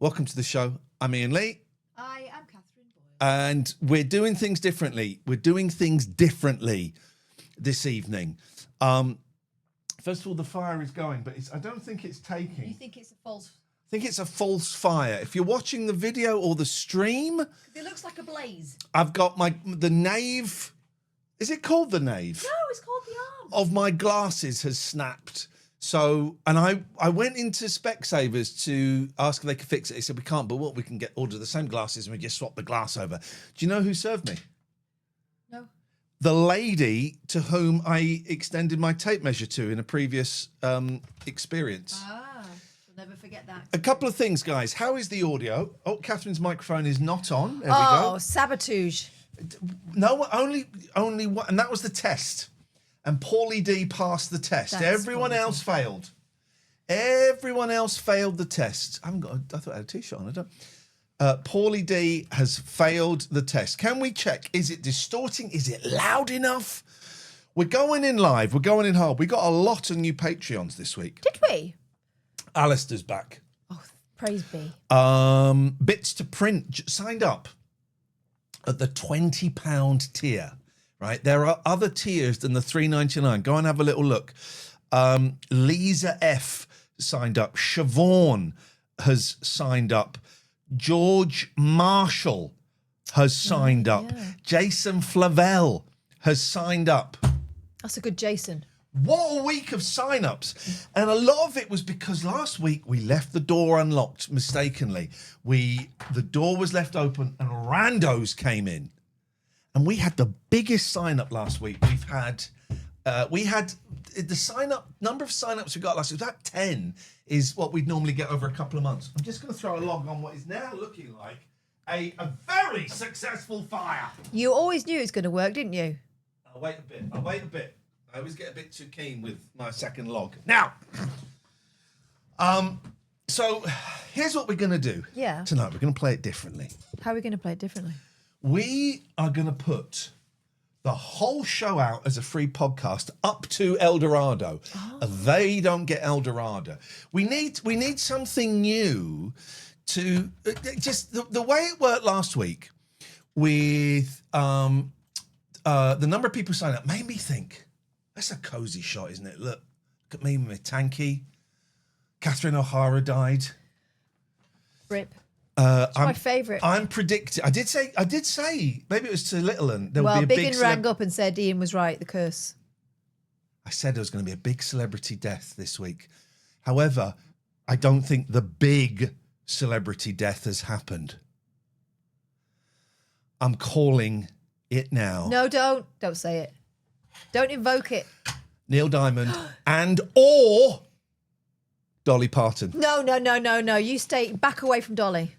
Welcome to the show. I'm Ian Lee. I am Catherine Boyle. And we're doing things differently. We're doing things differently this evening. First of all, the fire is going, but I don't think it's taking. You think it's a false... I think it's a false fire. If you're watching the video or the stream... It looks like a blaze. I've got the nave... Is it called the nave? No, it's called the arm. Of my glasses has snapped. So, and I went into Specsavers to ask if they could fix it. They said, we can't, but what, we can order the same glasses and we just swap the glass over. Do you know who served me? No. The lady to whom I extended my tape measure to in a previous experience. Ah, we'll never forget that. A couple of things, guys. How is the audio? Oh, Catherine's microphone is not on. There we Oh, go. sabotage. No, only one, and that was the test. And Paulie D passed the test. That's Everyone quality. else failed. Everyone else failed the test. I thought I had a t-shirt on. I don't. Paulie D has failed the test. Can we check? Is it distorting? Is it loud enough? We're going in live. We're going in hard. We got a lot of new Patreons this week. Did we? Alistair's back. Oh, praise be. Bits to Print signed up at the £20 tier. Right, there are other tiers than the $3.99. Go and have a little look. Lisa F signed up. Siobhan has signed up. George Marshall has signed up. Yeah. Jason Flavel has signed up. That's a good Jason. What a week of sign-ups. And a lot of it was because last week we left the door unlocked mistakenly. The door was left open and randos came in. And we had the biggest sign-up last week. We had the number of sign-ups we got last week. About 10 is what we'd normally get over a couple of months. I'm just going to throw a log on what is now looking like a very successful fire. You always knew it was going to work, didn't you? I'll wait a bit. I always get a bit too keen with my second log. Now, so here's what we're going to do. Yeah. Tonight. We're going to play it differently. How are we going to play it differently? We are going to put the whole show out as a free podcast up to El Dorado. Oh. They don't get El Dorado. We need something new to just the way it worked last week with the number of people signing up made me think, that's a cozy shot, isn't it? Look at me with my tanky. Catherine O'Hara died. Rip. It's my favourite. I'm predicting. I did say. Maybe it was to Littleton. There Well, would be a big. Biggin rang up and said Ian was right. The curse. I said there was going to be a big celebrity death this week. However, I don't think the big celebrity death has happened. I'm calling it now. No, don't say it. Don't invoke it. Neil Diamond or Dolly Parton. No. You stay back away from Dolly.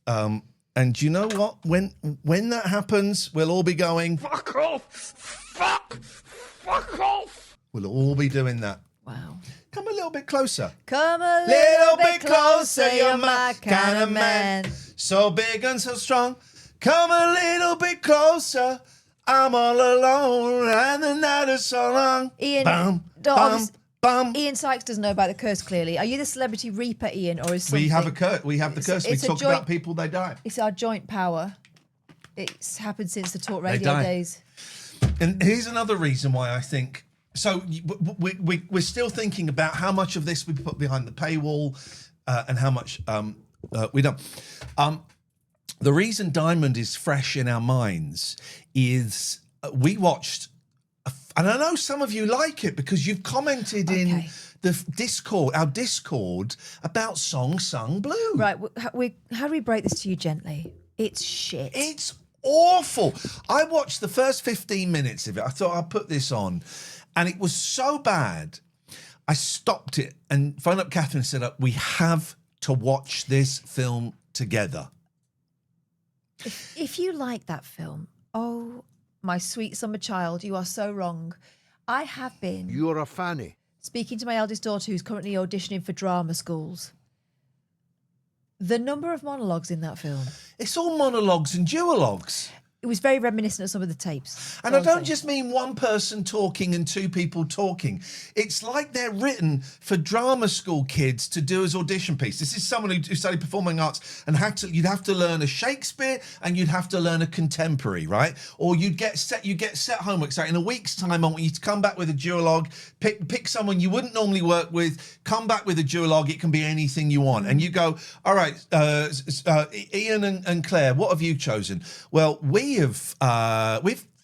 And you know what? When that happens, we'll all be going, Fuck off! Fuck off! we'll all be doing that. Wow. Come a little bit closer. Come a little bit closer, you're my kind of man. So big and so strong. Come a little bit closer. I'm all alone and the night is so long. Ian, Bum, obvious- bum. Ian Sykes doesn't know about the curse, clearly. Are you the celebrity reaper, Ian, or is something... We have a curse. We have the curse. We it's a talk joint- about people, they die. It's our joint power. It's happened since the talk radio die. days. And here's another reason why I think... So we're still thinking about how much of this we put behind the paywall and how much we don't. The reason Diamond is fresh in our minds is we watched... And I know some of you like it because you've commented in the Discord, our Discord, about Song Sung Blue. Right, how do we break this to you gently? It's shit. It's awful. I watched the first 15 minutes of it. I thought I'll put this on. And it was so bad, I stopped it and phoned up Catherine and said, we have to watch this film together. If you like that film, oh, my sweet summer child, you are so wrong. I have been... You're a fanny. Speaking to my eldest daughter who's currently auditioning for drama schools. The number of monologues in that film. It's all monologues and duologues. it was very reminiscent of some of the tapes. And I don't just mean one person talking and two people talking. It's like they're written for drama school kids to do as audition piece. This is someone who studied performing arts and you'd have to learn a Shakespeare and you'd have to learn a contemporary, right? Or you get set homework. So in a week's time, I want you to come back with a duologue, pick someone you wouldn't normally work with, come back with a duologue. It can be anything you want. And you go, all right, Ian and Claire, what have you chosen? Well, we've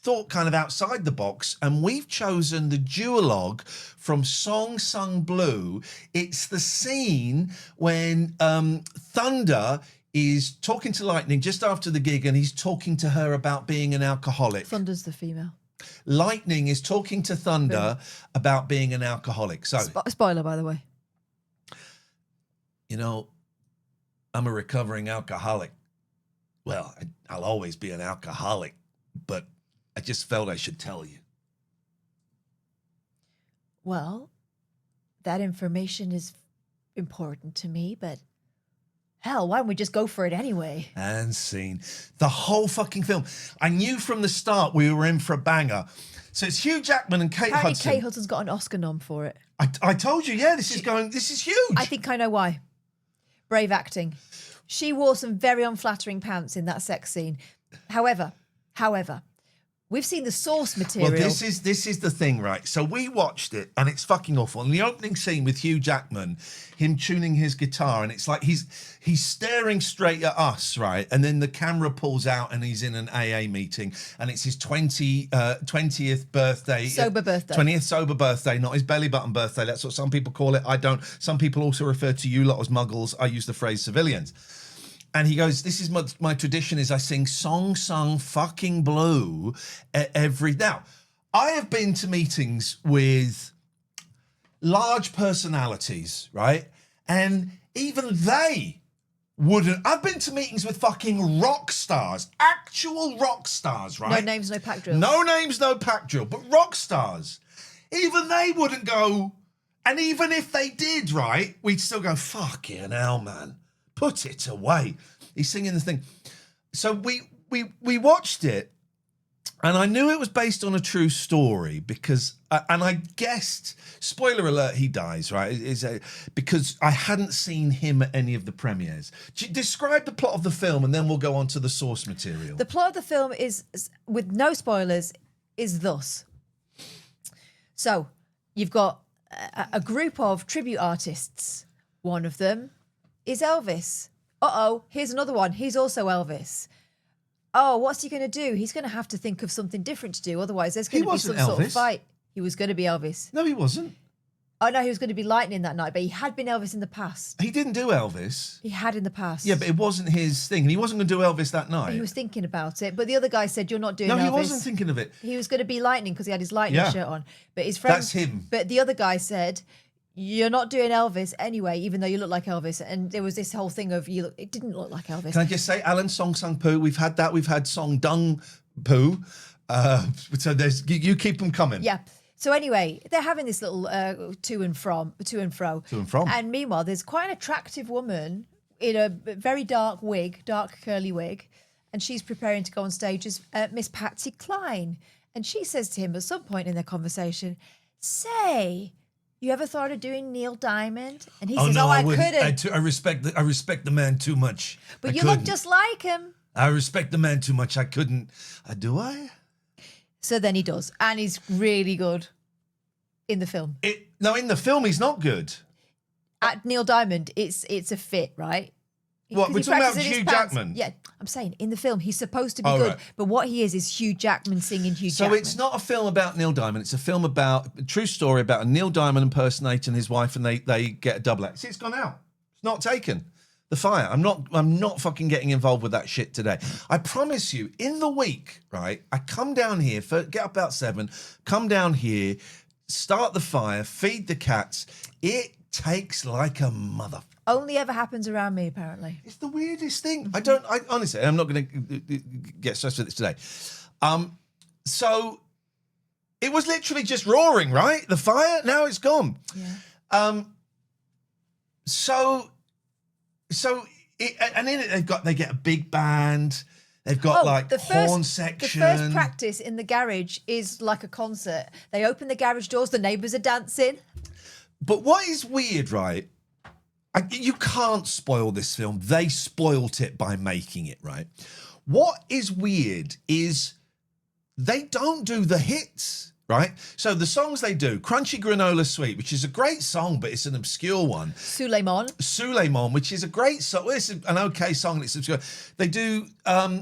thought kind of outside the box, and we've chosen the duologue from Song Sung Blue. It's the scene when Thunder is talking to Lightning just after the gig, and he's talking to her about being an alcoholic. Thunder's the female. Lightning is talking to Thunder about being an alcoholic. So, spoiler, by the way. You know, I'm a recovering alcoholic. Well, I'll always be an alcoholic, but I just felt I should tell you. Well, that information is important to me, but hell, why don't we just go for it anyway? And scene. The whole fucking film. I knew from the start we were in for a banger. So it's Hugh Jackman and Kate Hudson. Kate Hudson's got an Oscar nom for it. I told you, yeah, this is huge. I think I know why. Brave acting. She wore some very unflattering pants in that sex scene. However, we've seen the source material. Well, this is the thing, right? So we watched it, and it's fucking awful. And the opening scene with Hugh Jackman, him tuning his guitar, and it's like he's staring straight at us, right? And then the camera pulls out, and he's in an AA meeting, and it's his 20th birthday, sober birthday, 20th sober birthday, not his belly button birthday. That's what some people call it. I don't. Some people also refer to you lot as muggles. I use the phrase civilians. And he goes, this is my tradition is I sing Song Sung fucking Blue every... Now, I have been to meetings with large personalities, right? And even they wouldn't... I've been to meetings with fucking rock stars, actual rock stars, right? No names, no pack drill. No names, no pack drill, but rock stars. Even they wouldn't go... And even if they did, right, we'd still go, fucking hell, man. Put it away. He's singing the thing. So we watched it, and I knew it was based on a true story because, and I guessed, spoiler alert, he dies, right? Because I hadn't seen him at any of the premieres. Describe the plot of the film, and then we'll go on to the source material. The plot of the film is, with no spoilers, is thus. So you've got a group of tribute artists. One of them is Elvis. Uh-oh, here's another one. He's also Elvis. Oh, what's he going to do? He's going to have to think of something different to do. Otherwise, there's going to be some sort of fight. He was going to be Elvis. No, he wasn't. Oh, no, he was going to be Lightning that night, but he had been Elvis in the past. He didn't do Elvis. He had in the past. Yeah, but it wasn't his thing. And he wasn't going to do Elvis that night. He was thinking about it, but the other guy said, you're not doing Elvis. No, he wasn't thinking of it. He was going to be Lightning because he had his Lightning shirt on. But his friend... That's him. But the other guy said... You're not doing Elvis anyway, even though you look like Elvis. And there was this whole thing of it didn't look like Elvis. Can I just say, Alan, Song Sung Poo, we've had that. We've had Song Dung Poo. So you keep them coming. Yeah. So anyway, they're having this little to and fro. And meanwhile, there's quite an attractive woman in a very dark curly wig. And she's preparing to go on stage as Miss Patsy Cline. And she says to him at some point in their conversation, say... You ever thought of doing Neil Diamond? And he says, no, I wouldn't. couldn't. I respect the man too much. But you look just like him. I respect the man too much. I couldn't. Do I? So then he does. And he's really good in the film. No, in the film, he's not good. At Neil Diamond, it's a fit, right? What, we're talking about Hugh Jackman? Yeah, I'm saying in the film, he's supposed to be good. Right. But what he is Hugh Jackman singing Hugh Jackman. So it's not a film about Neil Diamond. It's a film about, a true story about a Neil Diamond impersonating his wife, and they get a double act. See, it's gone out. It's not taken. The fire. I'm not fucking getting involved with that shit today. I promise you, in the week, right, I come down here, get up about 7, come down here, start the fire, feed the cats. It takes like a mother. Only ever happens around me, apparently. It's the weirdest thing. I honestly, I'm not going to get stressed with this today. So it was literally just roaring, right? The fire, now it's gone. Yeah. And in it they get a big band. They've got the horn The section. first practice in the garage is like a concert. They open the garage doors, the neighbours are dancing. But what is weird, right? You can't spoil this film. They spoilt it by making it, right? What is weird is they don't do the hits, right? So the songs they do, Crunchy Granola Sweet, which is a great song, but it's an obscure one. Suleiman, which is a great song. Well, it's an okay song, and it's obscure. They do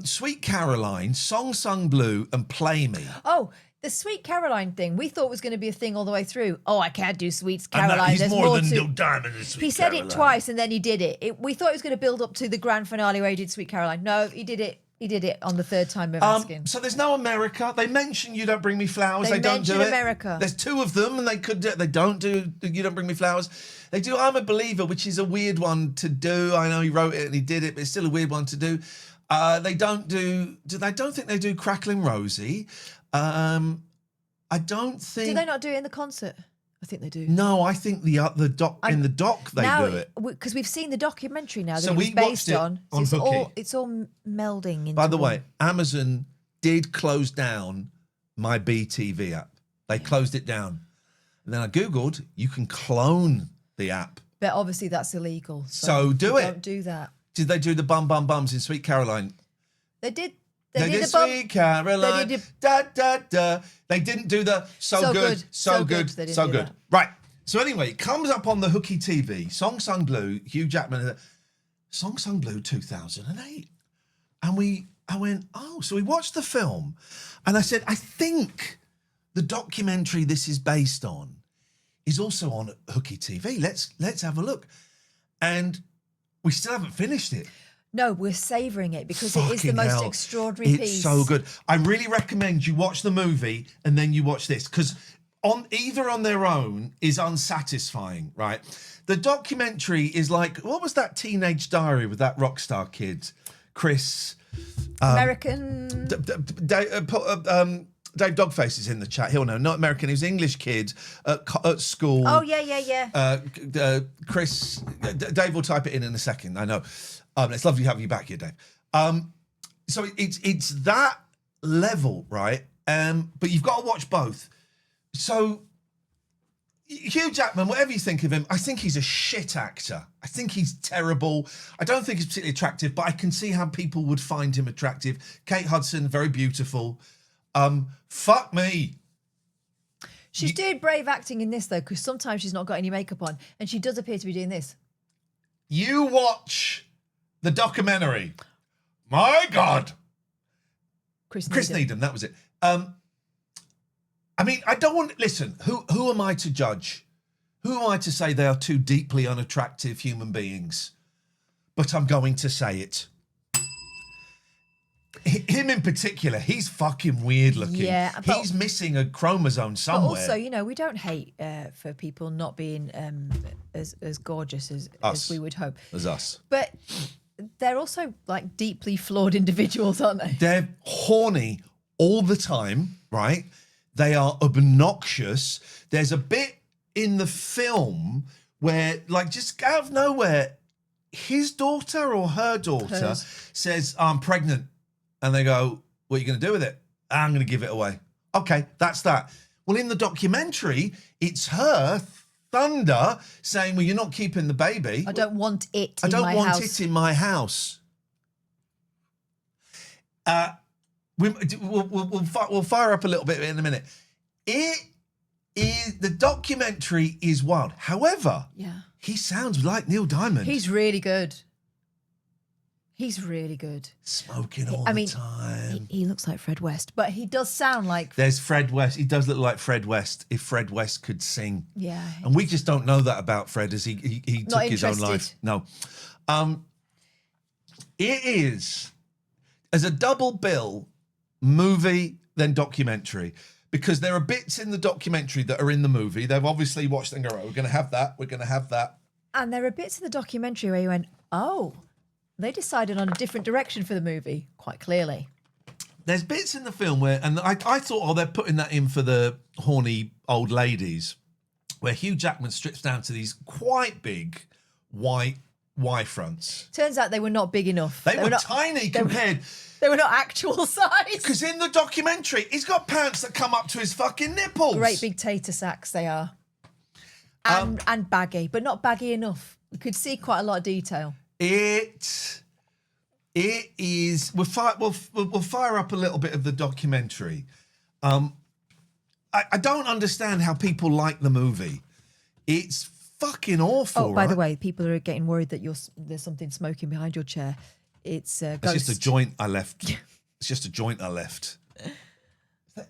Sweet Caroline, Song Sung Blue, and Play Me. Oh, the Sweet Caroline thing, we thought was going to be a thing all the way through. Oh, I can't do Sweet Caroline. He's There's more than to... Neil Diamond in Sweet He said Caroline. it twice and then he did it. We thought it was going to build up to the grand finale where he did Sweet Caroline. No, he did it. He did it on the third time of asking. So there's no America. They mention You Don't Bring Me Flowers. They don't do mention it. America. There's two of them, and they could do. They don't do You Don't Bring Me Flowers. They do I'm a Believer, which is a weird one to do. I know he wrote it and he did it, but it's still a weird one to do. They don't do. I don't think they do Crackling Rosie. I don't think. Do they not do it in the concert? I think they do. No, I think the doc in the doc they do it because we've seen the documentary now that So it was we based watched it on. on So Hooky. it's all melding into. By the one. way, Amazon did close down my BTV app. They closed it down. And then I Googled, you can clone the app. But obviously that's illegal. So do it. Don't do that. Did they do the bum bum bums in Sweet Caroline? They did. They did the bum- Sweet Caroline. They did- Da da da. They didn't do the so good, so good, They didn't so do good. that. Right. So anyway, it comes up on the Hooky TV. Song Sung Blue, Hugh Jackman. Song Sung Blue 2008. And I went, oh, so we watched the film. And I said, I think the documentary this is based on is also on Hooky TV. Let's have a look. And we still haven't finished it. No, we're savouring it because it is the Fucking most hell. extraordinary It's piece. so good. I really recommend you watch the movie and then you watch this, because either on their own is unsatisfying, right? The documentary is like, what was that Teenage Diary with that rock star kid, Chris? American. Dave Dogface is in the chat. He'll know. Not American. He was an English kid at school. Oh yeah. Chris, Dave will type it in a second. I know. It's lovely to have you back here, Dave. So it's that level, right? But you've got to watch both. So Hugh Jackman, whatever you think of him, I think he's a shit actor. I think he's terrible. I don't think he's particularly attractive, but I can see how people would find him attractive. Kate Hudson, very beautiful. Fuck me. She's doing brave acting in this though, because sometimes she's not got any makeup on, and she does appear to be doing this. You watch the documentary. My God. Chris Needham, that was it. I mean, I don't want. Listen, who am I to judge? Who am I to say they are two deeply unattractive human beings? But I'm going to say it. Him in particular, he's fucking weird looking. Yeah, but, he's missing a chromosome somewhere. But also, we don't hate for people not being as gorgeous as we would hope. As us. But they're also like deeply flawed individuals, aren't they? They're horny all the time, right? They are obnoxious. There's a bit in the film where, like, just out of nowhere, his daughter or her daughter says, I'm pregnant. And they go, what are you going to do with it? I'm going to give it away. Okay, that's that. Well, in the documentary, it's her, Thunder, saying, well, you're not keeping the baby. I don't want it in my house. I don't want it in my house. We'll fire up a little bit in a minute. The documentary is wild. However, he sounds like Neil Diamond. He's really good. He's really good. Smoking all the time. He looks like Fred West, but he does sound like... There's Fred West. He does look like Fred West if Fred West could sing. Yeah. And we just don't know that about Fred as he took his own life. No. It is, as a double bill, movie then documentary, because there are bits in the documentary that are in the movie. They've obviously watched and go, right, we're going to have that. We're going to have that. And there are bits in the documentary where you went, oh... They decided on a different direction for the movie, quite clearly. There's bits in the film where, and I thought, oh, they're putting that in for the horny old ladies, where Hugh Jackman strips down to these quite big white Y fronts. Turns out they were not big enough. They were not, tiny compared. They were not actual size. Because in the documentary, he's got pants that come up to his fucking nipples. Great big tater sacks they are. And baggy, but not baggy enough. You could see quite a lot of detail. It is. We'll fire up a little bit of the documentary. I don't understand how people like the movie. It's fucking awful. Oh, by the way, people are getting worried that there's something smoking behind your chair. It's ghost. It's just a joint I left. It's just a joint I left.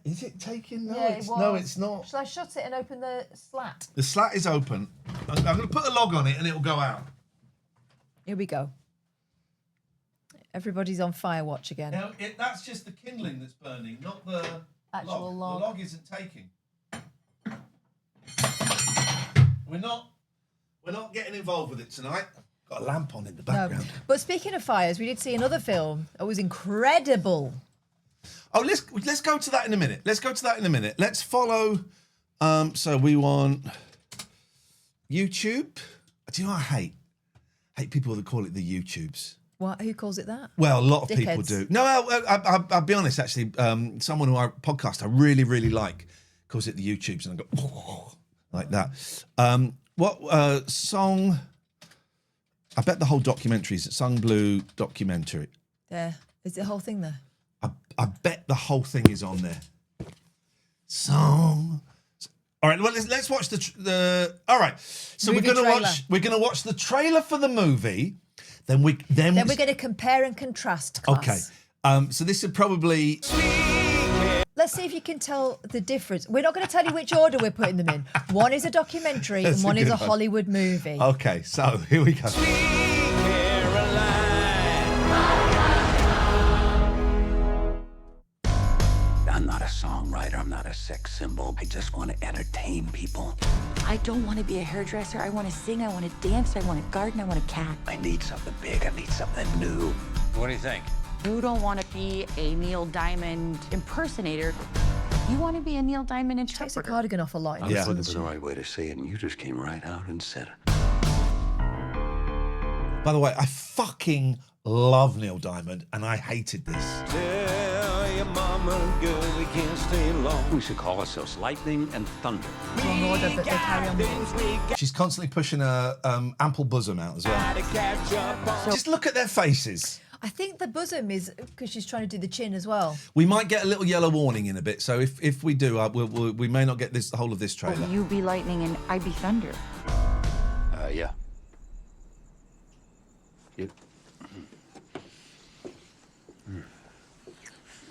Is it taking? No, Yeah, no, it's not. Shall I shut it and open the slat? The slat is open. I'm going to put a log on it and it'll go out. Here we go. Everybody's on fire watch again. Now, that's just the kindling that's burning, not the Actual log. The log isn't taking. We're not getting involved with it tonight. Got a lamp on in the background. No. But speaking of fires, we did see another film that was incredible. Oh, let's go to that in a minute. Let's follow. So we want YouTube. Do you know what I hate people that call it the YouTubes. What? Who calls it that? Well, a lot of people Dickheads. do. No, I'll be honest. Actually, someone who I podcast I really like calls it the YouTubes, and I go oh, like that. What song? I bet the whole documentary is Sung Blue documentary. There. Is the whole thing there? I bet the whole thing is on there. Song. All right. Well, let's watch the. All right. So Movie we're gonna trailer. watch. We're gonna watch the trailer for the movie. Then we're going to compare and contrast. Class. Okay. So this is probably. Let's see if you can tell the difference. We're not going to tell you which order we're putting them in. One is a documentary That's and a one is good a one. Hollywood movie. Okay. So here we go. I'm not a songwriter, I'm not a sex symbol. I just want to entertain people. I don't want to be a hairdresser. I want to sing. I want to dance. I want to garden. I want a cat. I need something big, I need something new. What do you think? You don't want to be a Neil Diamond impersonator. You want to be a Neil Diamond Takes a interpreter. cardigan off a lot. I was Yeah. looking for the right way to say it, and you just came right out and said it. By the way, I fucking love Neil Diamond, and I hated this. Tell your mama, girl, we can't stay long. We should call ourselves Lightning and Thunder. Wrong order, but they carry on. She's constantly pushing her ample bosom out as well. Just look at their faces. I think the bosom is because she's trying to do the chin as well. We might get a little yellow warning in a bit, so if we do, we may not get the whole of this trailer. You be lightning and I be thunder. Yeah. You.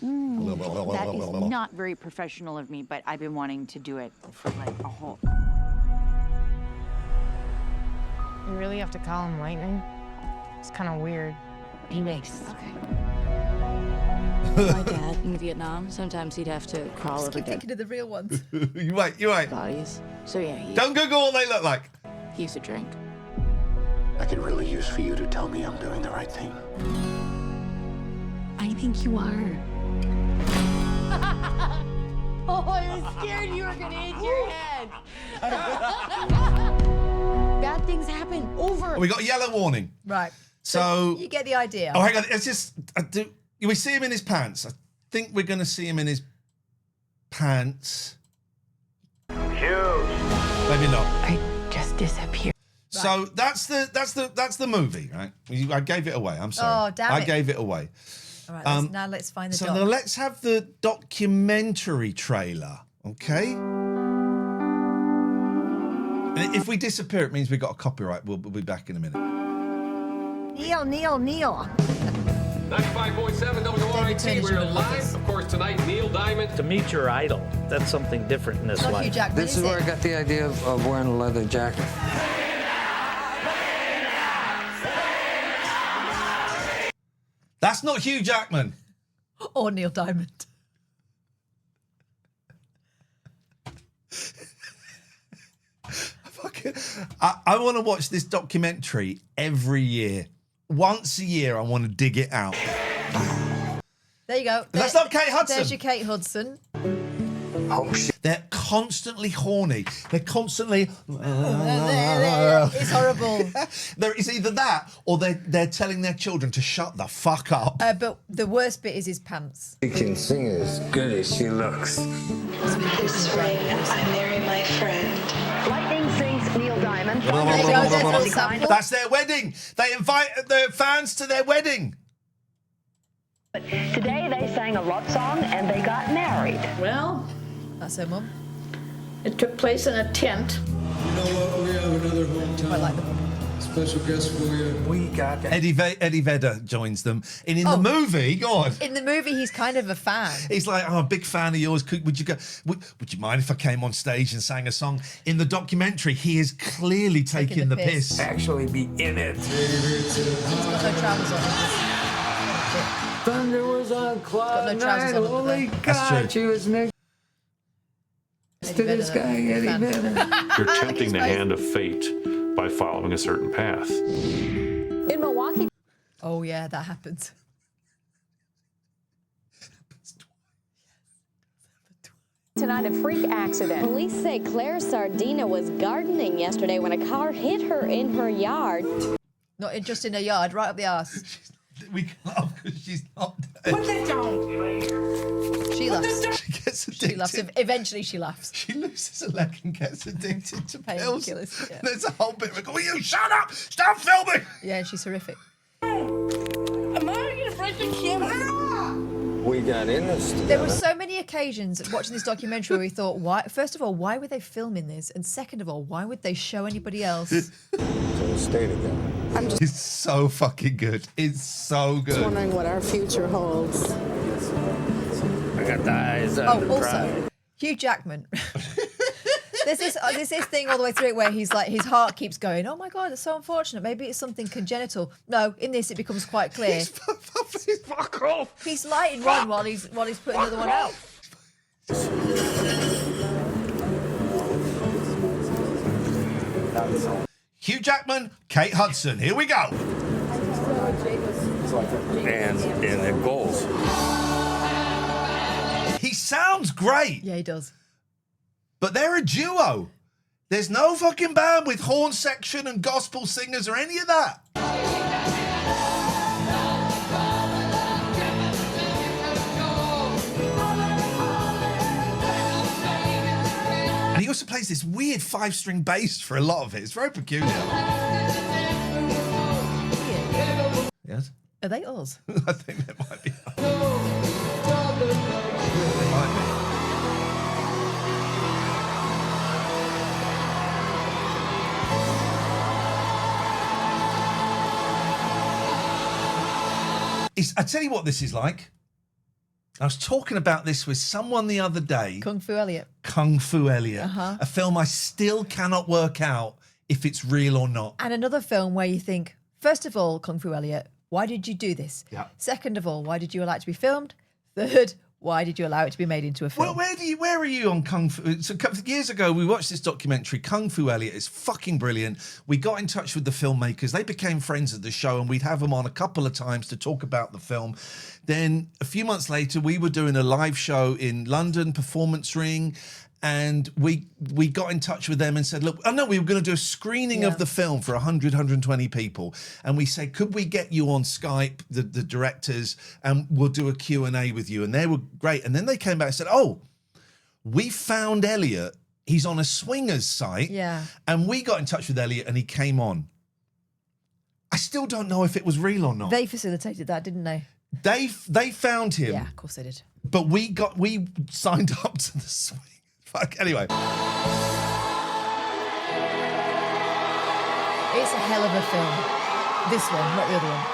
That is not very professional of me, but I've been wanting to do it for like a whole. You really have to call him Lightning? It's kind of weird. Anyways. My dad in Vietnam, sometimes he'd have to crawl Just over keep dead thinking of the real ones. You wait. bodies. So yeah, Don't Google what they look like. he used to drink. I could really use for you to tell me I'm doing the right thing. I think you are. Oh, I was scared you were gonna hit your head. Bad things happen. Over. We got a yellow warning. Right. So You get the idea. oh, hang on. It's just we see him in his pants. I think we're going to see him in his pants. Huge. Maybe not. I just disappeared. So that's the movie, right? I gave it away. I'm sorry. Oh, damn I it. gave it away. All right, now let's find the So doc. now let's have the documentary trailer, okay? And if we disappear, it means we got a copyright. We'll be back in a minute. Neil. 95.7 David WRIT, Turner's we're gonna love this. live. Of course, tonight, Neil Diamond. To meet your idol, that's something different in this Not Hugh life. Jackman, This is where I it? got the idea of wearing a leather jacket. That's not Hugh Jackman. Or Neil Diamond. I want to watch this documentary every year. Once a year, I want to dig it out. There you go. That's not Kate Hudson. There's your Kate Hudson. Oh, shit. They're constantly horny. They're constantly. It's horrible. It's either that or they're telling their children to shut the fuck up. But the worst bit is his pants. She can sing as good as she looks. This ring, I marry my friend. Lightning sings Neil Diamond. That's their wedding. They invite their fans to their wedding. Today they sang a love song and they got married. Well, That's her mum. it took place in a tent. You know what? We have another hometown. I like the mum. Special guest for you. We got that. Eddie Vedder joins them. And in the movie, go on. In the movie, he's kind of a fan. He's like, I'm a big fan of yours. Would you mind if I came on stage and sang a song? In the documentary, he is clearly taking the piss. Actually be in it. He's got no trousers on. Thunder was on cloud no trousers nine. on under Holy there. That's God, true. she was next to this guy, Eddie Vedder. You're tempting the hand of fate by following a certain path. In Milwaukee. Oh, yeah, that happens. Tonight, a freak accident. Police say Claire Sardina was gardening yesterday when a car hit her in her yard. Not just in her yard, right up the arse. We can laugh because she's not dead. Put that down. She laughs. She gets addicted. She laughs. Eventually, she laughs. She loses a leg and gets addicted to pills. Painkillers, yeah. There's a whole bit of it. Will you shut up? Stop filming! Yeah, she's horrific. Am I in front of the camera? We got in this together. There were so many occasions watching this documentary where we thought, why? First of all, why were they filming this? And second of all, why would they show anybody else? So we stay together. It's so fucking good. It's so good. Wondering what our future holds. I got the eyes on the Also, prize. Hugh Jackman. There's this thing all the way through it where he's like, his heart keeps going, oh my God, that's so unfortunate. Maybe it's something congenital. No, in this, it becomes quite clear. Fuck off. He's lighting one while he's putting another one out. Hugh Jackman, Kate Hudson. Here we go. And the goals. He sounds great, Yeah, he does. but they're a duo. There's no fucking band with horn section and gospel singers or any of that. And he also plays this weird 5-string bass for a lot of it. It's very peculiar. Yes? Are they us? I think that might be. They might be. I tell you what this is like. I was talking about this with someone the other day. Kung Fu Elliot. Kung Fu Elliot. A film I still cannot work out if it's real or not. And another film where you think, first of all, Kung Fu Elliot, why did you do this? Yeah. Second of all, why did you allow it to be filmed? Third, why did you allow it to be made into a film? Well, where are you on Kung Fu? So a couple of years ago, we watched this documentary, Kung Fu Elliot. It's fucking brilliant. We got in touch with the filmmakers. They became friends of the show, and we'd have them on a couple of times to talk about the film. Then a few months later, we were doing a live show in London, Performance Ring, and we got in touch with them and said, look, we were going to do a screening of the film for 100, 120 people. And we said, could we get you on Skype, the directors, and we'll do a Q&A with you. And they were great. And then they came back and said, oh, we found Elliot. He's on a swingers site. Yeah. And we got in touch with Elliot and he came on. I still don't know if it was real or not. They facilitated that, didn't they? They found him. Yeah, of course they did. But we signed up to the swing. Fuck, anyway. It's a hell of a film. This one, not the other one.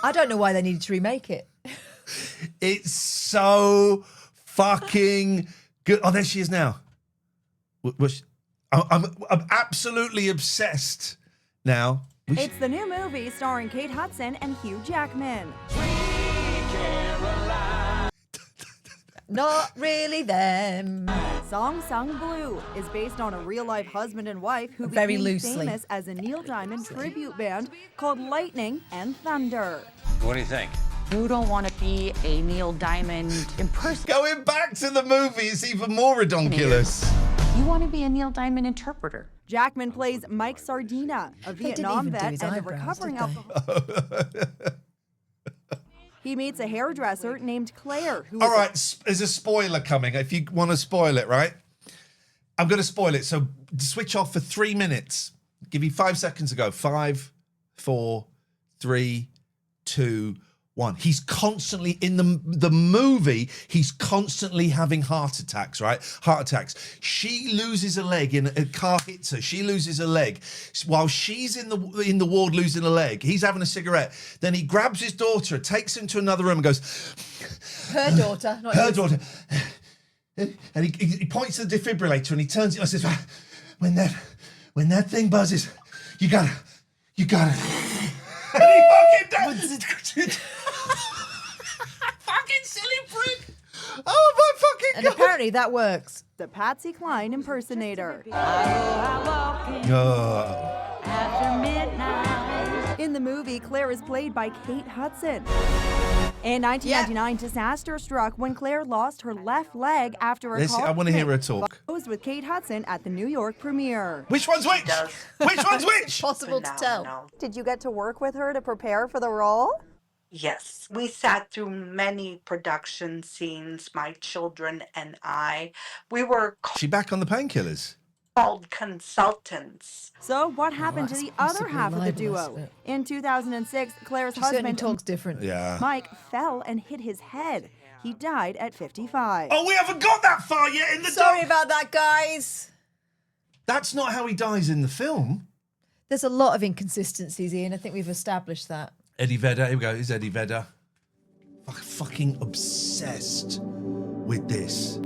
I don't know why they needed to remake it. It's so fucking good. Oh, there she is now. I'm absolutely obsessed now. It's the new movie starring Kate Hudson and Hugh Jackman. Not really them. Song Sung Blue is based on a real-life husband and wife who Very became loosely. famous as a Neil Diamond tribute band called Lightning and Thunder. What do you think? You don't want to be a Neil Diamond impersonator. Going back to the movie is even more redonkulous. You want to be a Neil Diamond interpreter. Jackman plays Mike Sardina, a They didn't Vietnam even do vet his and a eyebrows, recovering did they? alcoholic. He meets a hairdresser named Claire, who All right, there's a spoiler coming. If you want to spoil it, right? I'm going to spoil it. So switch off for 3 minutes. Give you 5 seconds to go. 5, 4, 3, 2, 1. He's constantly in the movie. He's constantly having heart attacks, right? Heart attacks. She loses a leg in a car hits her. She loses a leg while she's in the ward losing a leg. He's having a cigarette. Then he grabs his daughter, takes him to another room, and goes. Her daughter, not her his. daughter. And he points to the defibrillator and he turns it and says, when that thing buzzes, you gotta. And he fucking does. Fucking silly prick. Oh my fucking And God. apparently that works. the Patsy Cline impersonator. In the movie, Claire is played by Kate Hudson. In 1999, disaster struck when Claire lost her left leg after a car I want to hear her talk. was with Kate Hudson at the New York premiere. Which one's which? Which one's which? Possible to tell. Did you get to work with her to prepare for the role? Yes, we sat through many production scenes, my children and I. We were She back on the painkillers. called consultants. So what happened to that's the other possibly half of the libelous, duo? but- In 2006, Claire's She certainly husband, talks different. Yeah. Mike, fell and hit his head. He died at 55. Oh, we haven't got that far yet in the Sorry doc. about that, guys. That's not how he dies in the film. There's a lot of inconsistencies, Ian. I think we've established that. Eddie Vedder, here we go. Here's Eddie Vedder. Fucking obsessed with this.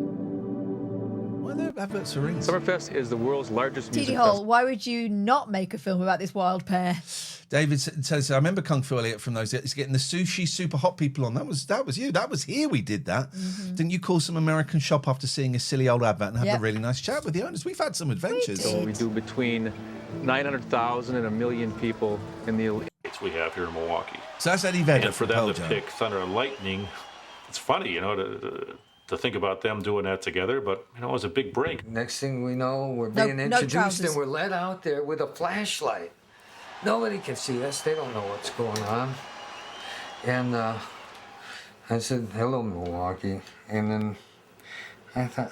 Why are there adverts for rings? Summerfest is the world's largest TD music Hall, why would you not make a film about this wild pair? David says, I remember Kung Fu Elliot from those. It's getting the sushi super hot people on. That was you. That was here we did that. Didn't you call some American shop after seeing a silly old advert and have Yep. a really nice chat with the owners? We've had some adventures. So we do between 900,000 and 1 million people in the elite. We have here in Milwaukee. So that's Eddie Vedder. And for them to pick Thunder and Lightning, it's funny, to think about them doing that together, but, it was a big break. Next thing we know, we're No- being no introduced trousers. and we're led out there with a flashlight. Nobody can see us. They don't know what's going on. And I said, hello, Milwaukee. And then I thought,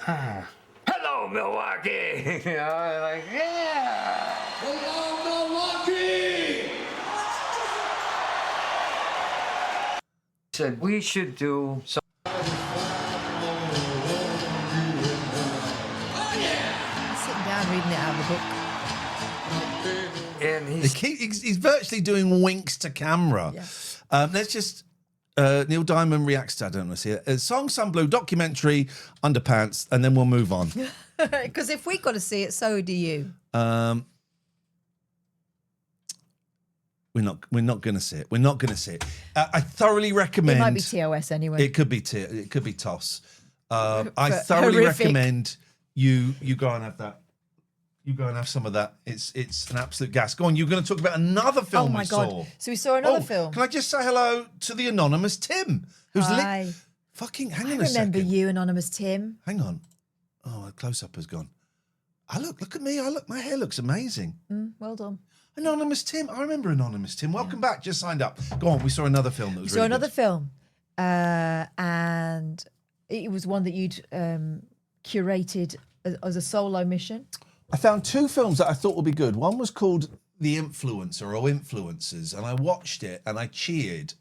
hello, Milwaukee. Like, yeah. Hello, Milwaukee! Said we should do some. Sitting down reading it out of the book. And He's virtually doing winks to camera. Let's just Neil Diamond reacts to, I don't know, see it. Song Sun Blue documentary Underpants, and then we'll move on. Because if we got to see it, so do you. We're not going to see it. We're not going to see it. I thoroughly recommend. It might be TOS anyway. It could be TOS. I thoroughly horrific. recommend you go and have that. You go and have some of that. It's an absolute gas. Go on. You're going to talk about another film Oh my we God. saw. So we saw another film. Can I just say hello to the anonymous Tim, who's Hi. fucking. Hang I on a remember second. you, anonymous Tim. Hang on. Oh, a close up has gone. Look at me. My hair looks amazing. Well done. Anonymous Tim. I remember Anonymous Tim. Welcome back. Just signed up. Go on. We saw another film that was So really another good. film, and it was one that you'd curated as a solo mission. I found two films that I thought would be good. One was called The Influencer or Influencers, and I watched it and I cheered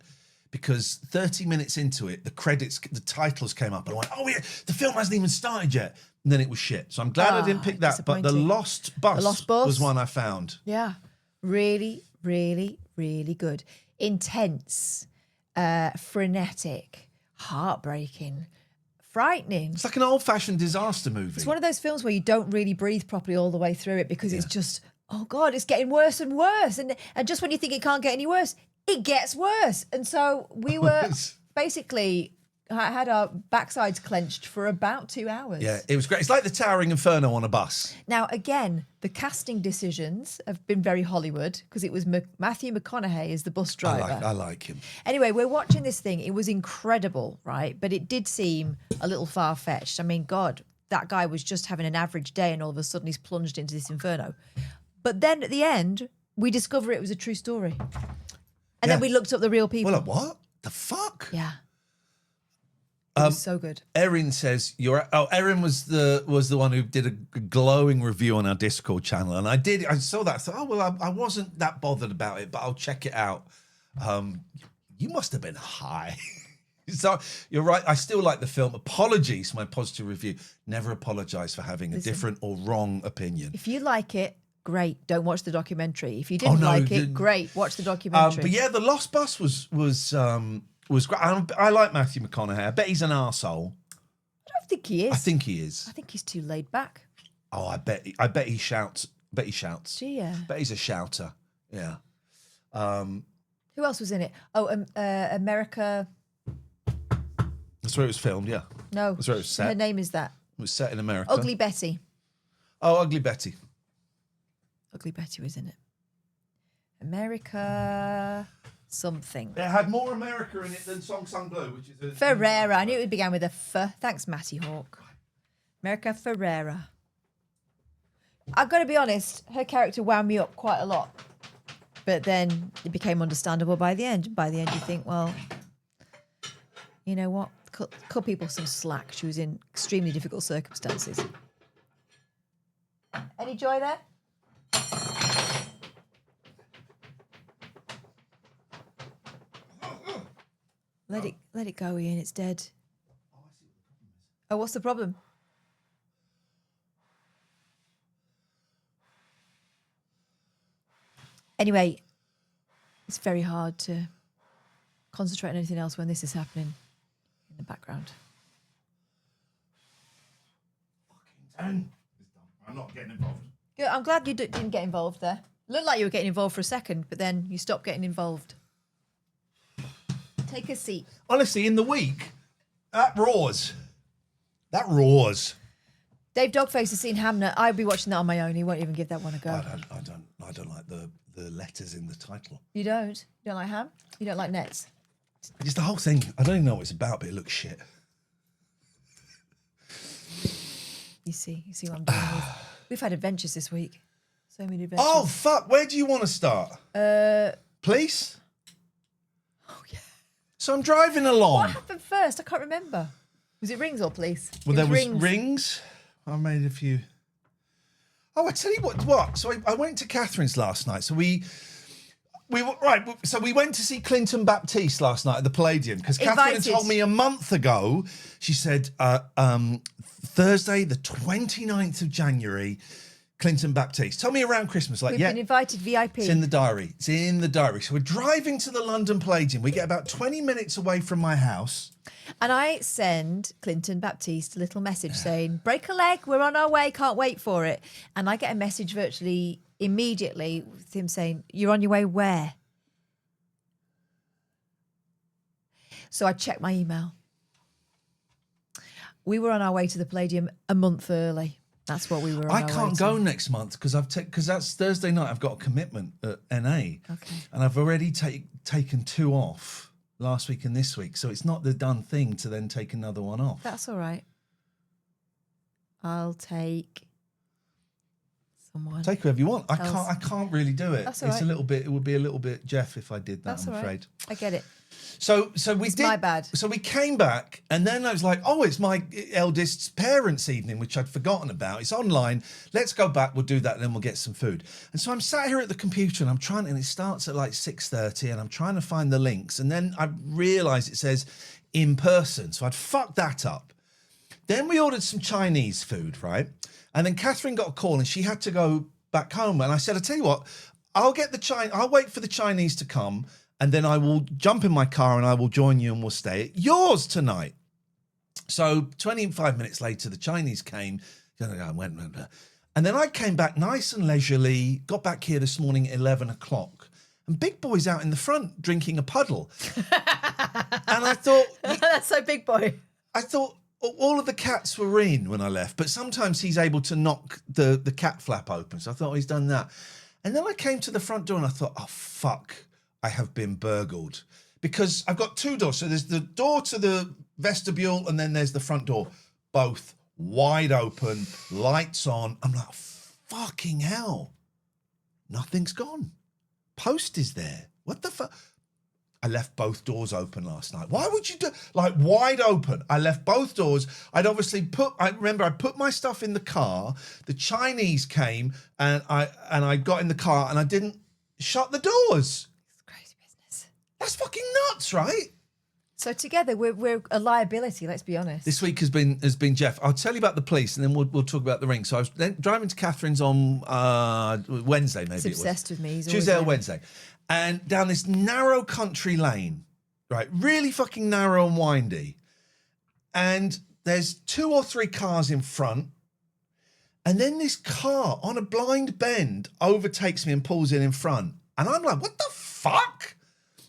because 30 minutes into it, the titles came up, and I went, "Oh yeah, the film hasn't even started yet." And then it was shit. So I'm glad I didn't pick that. But The Lost Bus was one I found. Yeah, really, really, really good. Intense, frenetic, heartbreaking, frightening. It's like an old-fashioned disaster movie. It's one of those films where you don't really breathe properly all the way through it because it's just, oh God, it's getting worse and worse. And just when you think it can't get any worse, it gets worse. And so we were basically had our backsides clenched for about 2 hours. Yeah, it was great. It's like the Towering Inferno on a bus. Now, again, the casting decisions have been very Hollywood because it was Matthew McConaughey as the bus driver. I like him. Anyway, we're watching this thing. It was incredible, right? But it did seem a little far-fetched. I mean, God, that guy was just having an average day and all of a sudden he's plunged into this inferno. But then at the end, we discover it was a true story. And then we looked up the real people. Well, like, what? The fuck? Yeah. It was so good. Erin says Erin was the one who did a glowing review on our Discord channel, and I saw that. I thought, I wasn't that bothered about it, but I'll check it out. You must have been high. So you're right. I still like the film. Apologies for my positive review. Never apologise for having a different or wrong opinion. If you like it, great. Don't watch the documentary. If you didn't like it, great. Watch the documentary. But yeah, The Lost Bus was great. I like Matthew McConaughey. I bet he's an arsehole. I don't think he is. I think he is. I think he's too laid back. Oh, I bet he shouts. Bet he shouts. Yeah. Bet he's a shouter. Yeah. Who else was in it? Oh, America. That's where it was filmed. Yeah. No. That's where it was set. Her name is that. It was set in America. Ugly Betty. Oh, Ugly Betty. Ugly Betty was in it. America something. It had more America in it than Song Sung Blue, which is a... Ferrera. I knew it began with a F. Thanks, Matty Hawk. America Ferrera. I've got to be honest, her character wound me up quite a lot. But then it became understandable by the end. By the end, you think, well, you know what? Cut people some slack. She was in extremely difficult circumstances. Any joy there? Let it go, Ian. It's dead. Oh, what's the problem? Anyway, it's very hard to concentrate on anything else when this is happening in the background. I'm not getting involved. Good. I'm glad you didn't get involved there. Looked like you were getting involved for a second, but then you stopped getting involved. Take a seat. Honestly, in the week, that roars. That roars. Dave Dogface has seen Hamnet. I'd be watching that on my own. He won't even give that one a go. I don't like the letters in the title. You don't? You don't like Ham? You don't like Nets? Just the whole thing. I don't even know what it's about, but it looks shit. You see what I'm doing with. We've had adventures this week. So many adventures. Oh, fuck. Where do you want to start? Police? Oh, yeah. So I'm driving along. What happened first? I can't remember. Was it Rings or Police? Well, there was Rings. I made a few. Oh, I tell you what. So I went to Catherine's last night. So we were right. So we went to see Clinton Baptiste last night at the Palladium because Catherine had told me a month ago. She said Thursday, the 29th of January, Clinton Baptiste. Tell me around Christmas. Like, We've been invited VIP. It's in the diary. It's in the diary. So we're driving to the London Palladium. We get about 20 minutes away from my house. And I send Clinton Baptiste a little message saying, break a leg, we're on our way, can't wait for it. And I get a message virtually immediately with him saying, you're on your way where? So I checked my email. We were on our way to the Palladium a month early. That's what we were on our way to. I can't go next month because that's Thursday night. I've got a commitment at NA. Okay. And I've already taken 2 off last week and this week. So it's not the done thing to then take another one off. That's all right. I'll take someone. Take whoever you want. I can't really do it. That's all right. It would be a little bit Jeff if I did that, That's I'm all afraid. right. I get it. So we It's did. my bad. So we came back, and then I was like, "Oh, it's my eldest's parents' evening, which I'd forgotten about. It's online. Let's go back. We'll do that, and then we'll get some food." And so I'm sat here at the computer, and I'm trying, and it starts at like 6:30, and I'm trying to find the links, and then I realise it says in person, so I'd fucked that up. Then we ordered some Chinese food, right? And then Catherine got a call, and she had to go back home, and I said, "I tell you what, I'll wait for the Chinese to come." And then I will jump in my car and I will join you and we'll stay at yours tonight. So 25 minutes later, the Chinese came. And then I came back nice and leisurely, got back here this morning at 11 o'clock. And Big Boy's out in the front drinking a puddle. And I thought... That's so big boy. I thought all of the cats were in when I left, but sometimes he's able to knock the cat flap open. So I thought, he's done that. And then I came to the front door and I thought, oh, fuck, I have been burgled. Because I've got two doors. So there's the door to the vestibule and then there's the front door. Both wide open, lights on. I'm like, fucking hell. Nothing's gone. Post is there. What the fuck? I left both doors open last night. Why would you do, like, wide open? I left both doors. I remember I put my stuff in the car. The Chinese came and I got in the car and I didn't shut the doors. It's crazy business. That's fucking nuts, right? So together we're a liability, let's be honest. This week has been Jeff. I'll tell you about the police and then we'll talk about the ring. So I was then driving to Catherine's on Wednesday, maybe. He's obsessed with me. He's Tuesday or always Wednesday. And down this narrow country lane, right? Really fucking narrow and windy. And there's 2 or 3 cars in front. And then this car on a blind bend overtakes me and pulls in front. And I'm like, what the fuck?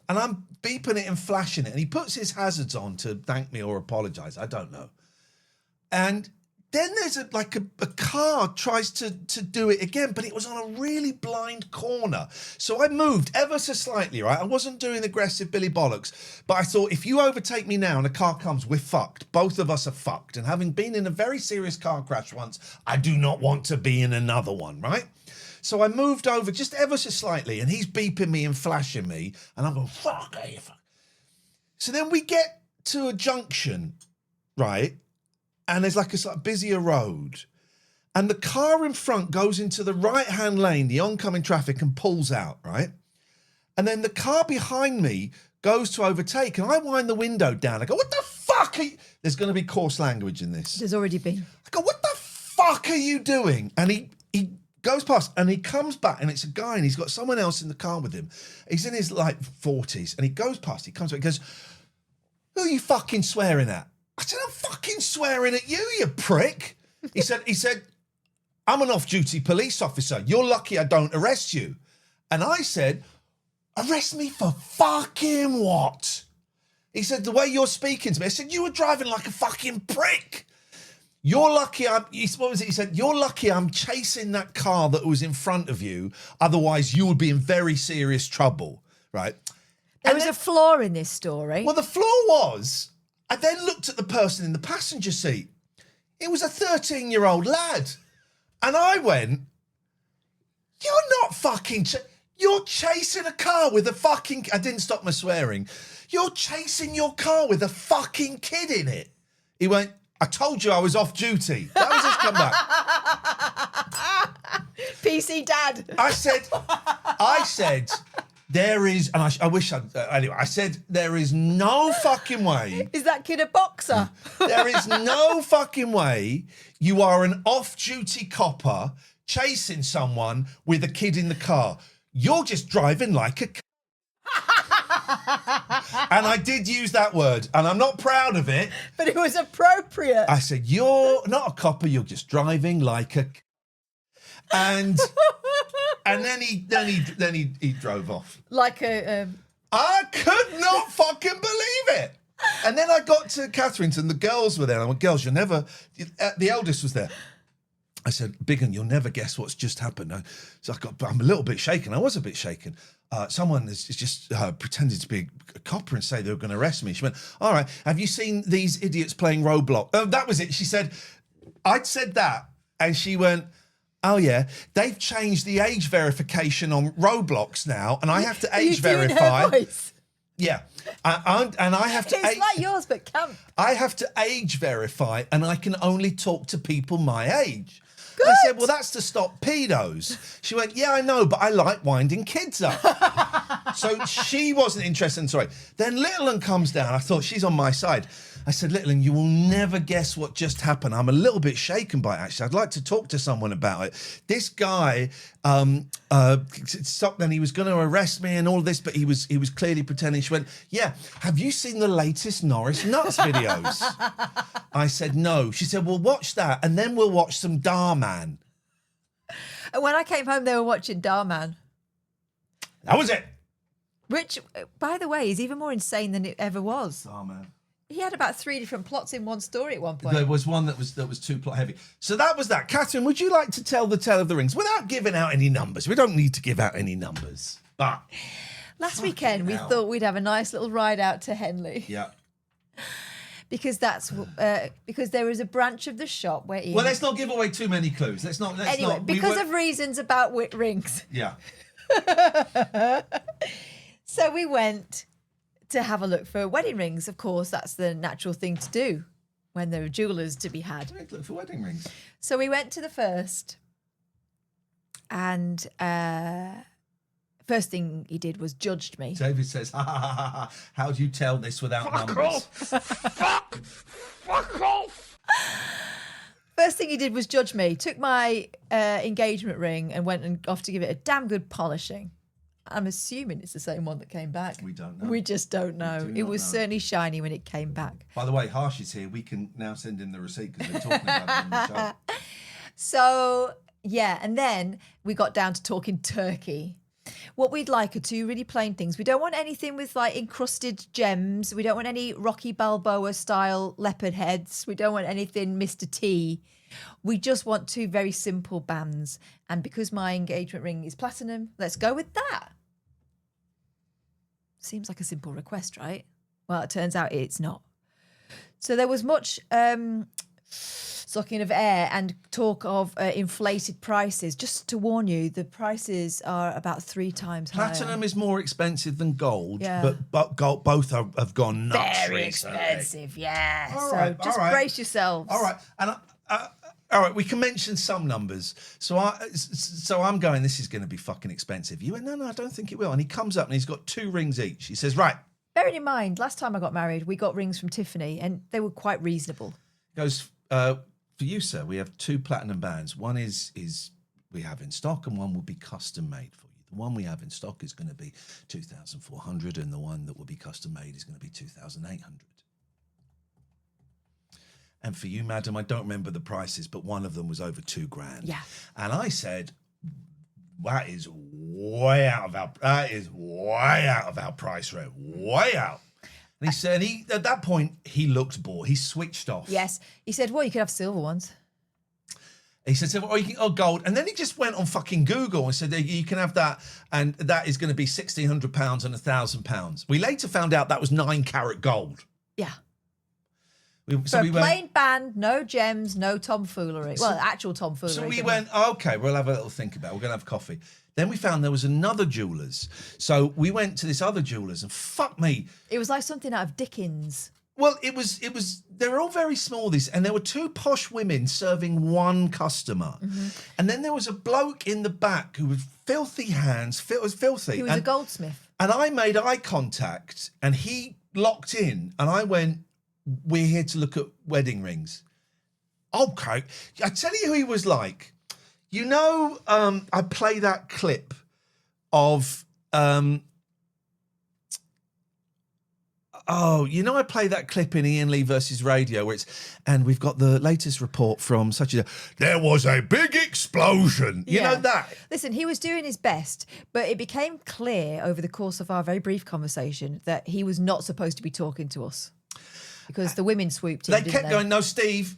And I'm beeping it and flashing it. And he puts his hazards on to thank me or apologize. I don't know. And then there's a car tries to do it again, but it was on a really blind corner. So I moved ever so slightly, right? I wasn't doing aggressive Billy Bollocks, but I thought, if you overtake me now and a car comes, we're fucked. Both of us are fucked. And having been in a very serious car crash once, I do not want to be in another one, right? So I moved over just ever so slightly, and he's beeping me and flashing me, and I'm going, fuck. So then we get to a junction, right? And there's like a sort of busier road. And the car in front goes into the right-hand lane, the oncoming traffic, and pulls out, right? And then the car behind me goes to overtake, and I wind the window down. I go, what the fuck are you... There's going to be coarse language in this. There's already been. I go, what the fuck are you doing? And he goes past, and he comes back, and it's a guy, and he's got someone else in the car with him. He's in his, 40s, and he goes past, he comes back, he goes, who are you fucking swearing at? I said, I'm fucking swearing at you, you prick. He said, I'm an off-duty police officer. You're lucky I don't arrest you. And I said, arrest me for fucking what? He said, the way you're speaking to me. I said, you were driving like a fucking prick. You're lucky what was it? He said, you're lucky I'm chasing that car that was in front of you. Otherwise, you would be in very serious trouble, right? There was a flaw in this story. Well, the flaw was... I then looked at the person in the passenger seat. It was a 13-year-old lad. And I went, you're not fucking... You're chasing a car with a fucking... I didn't stop my swearing. You're chasing your car with a fucking kid in it. He went, I told you I was off duty. That was his comeback. PC dad. I said... There is, and I wish anyway, I said, there is no fucking way. Is that kid a boxer? There is no fucking way you are an off-duty copper chasing someone with a kid in the car. You're just driving like a... And I did use that word, and I'm not proud of it. But it was appropriate. I said, you're not a copper, you're just driving like a... And then he drove off. Like a... I could not fucking believe it. And then I got to Catherine's and the girls were there. I went, girls, you'll never... The eldest was there. I said, Biggin, you'll never guess what's just happened. I'm a little bit shaken. I was a bit shaken. Someone is just pretended to be a copper and say they were going to arrest me. She went, all right, have you seen these idiots playing Roblox? That was it. She said, I'd said that. And she went... Oh, yeah, they've changed the age verification on Roblox now, and I have to age verify. Her voice? Yeah, and I have to... It's like yours, but camp. I have to age verify, and I can only talk to people my age. Good. I said, well, that's to stop pedos. She went, yeah, I know, but I like winding kids up. So she wasn't interested in... Sorry. Then Little 'Un comes down. I thought, she's on my side. I said, Little 'Un, you will never guess what just happened. I'm a little bit shaken by it, actually. I'd like to talk to someone about it. This guy stopped and he was going to arrest me and all this, but he was clearly pretending. She went, yeah, have you seen the latest Norris Nuts videos? I said, no. She said, well, watch that, and then we'll watch some Darman. And when I came home, they were watching Darman. That was it. Which, by the way, is even more insane than it ever was. Oh, man. He had about 3 different plots in one story at one point. There was one that was too plot heavy. So that was that. Catherine, would you like to tell the tale of the rings without giving out any numbers? We don't need to give out any numbers. But last weekend we thought we'd have a nice little ride out to Henley. Yeah. Because because there is a branch of the shop where Ian... Well, let's not give away too many clues. Because of reasons about rings. Yeah. So we went to have a look for wedding rings. Of course, that's the natural thing to do when there are jewellers to be had. Look for wedding rings. So we went to the first, and first thing he did was judged me. David says, ha, ha, ha, ha. How do you tell this without numbers? Fuck off! First thing he did was judge me. Took my engagement ring and went off to give it a damn good polishing. I'm assuming it's the same one that came back. We don't know. We just don't know. It was know. certainly shiny when it came back. By the way, Harsh is here. We can now send in the receipt because we're talking about it on the show. So, yeah, and then we got down to talking turkey. What we'd like are 2 really plain things. We don't want anything with like encrusted gems. We don't want any Rocky Balboa style leopard heads. We don't want anything Mr. T. We just want 2 very simple bands. And because my engagement ring is platinum, let's go with that. Seems like a simple request, right? Well, it turns out it's not. So there was much sucking of air and talk of inflated prices. Just to warn you, the prices are about 3 times higher. Platinum is more expensive than gold, Yeah. but gold, both have gone nuts Very recently. expensive, yeah. All So right, just all right. brace yourselves. All right, and all right, we can mention some numbers. So I'm going, this is going to be fucking expensive. You went, no, I don't think it will. And he comes up and he's got 2 rings each. He says, right. Bearing in mind, last time I got married, we got rings from Tiffany and they were quite reasonable. He goes, for you, sir, we have 2 platinum bands. One is we have in stock and one will be custom made for you. The one we have in stock is going to be 2,400 and the one that will be custom made is going to be 2,800. And for you, madam, I don't remember the prices, but one of them was over $2,000. Yeah. And I said, that is way out of our price range, way out. And he said, at that point, he looked bored. He switched off. Yes. He said, well, you could have silver ones. He said, well, you can, gold. And then he just went on fucking Google and said, you can have that. And that is going to be £1,600 and £1,000. We later found out that was 9-carat gold. Yeah. So we plain band, no gems, no tomfoolery. Well, actual tomfoolery. So we went, okay, we'll have a little think about it. We're going to have coffee. Then we found there was another jeweller's. So we went to this other jeweller's and fuck me. It was like something out of Dickens. Well, it was, they were all very small, these, and there were 2 posh women serving 1 customer. Mm-hmm. And then there was a bloke in the back who was filthy hands, was filthy. He was a goldsmith. And I made eye contact and he locked in and I went, we're here to look at wedding rings. Okay. I tell you who he was like. You know, I play that clip of, I play that clip in Ian Lee versus Radio where and we've got the latest report from such a, there was a big explosion. You know that? Listen, he was doing his best, but it became clear over the course of our very brief conversation that he was not supposed to be talking to us. Because the women swooped in, They kept going, no, Steve,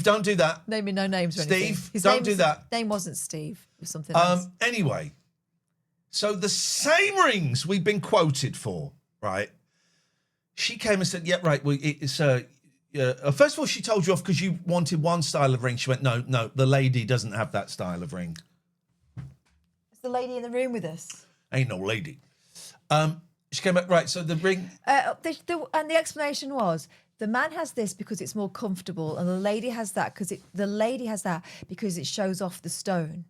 don't do that. Naming no names or anything. Steve, don't do that. Name wasn't Steve. It was something else. Anyway, so the same rings we've been quoted for, right? She came and said, yeah, right, well, it's... first of all, she told you off because you wanted one style of ring. She went, no, the lady doesn't have that style of ring. It's the lady in the room with us. Ain't no lady. She came back, right, so the ring... and the explanation was, the man has this because it's more comfortable, and the lady has that because it shows off the stone.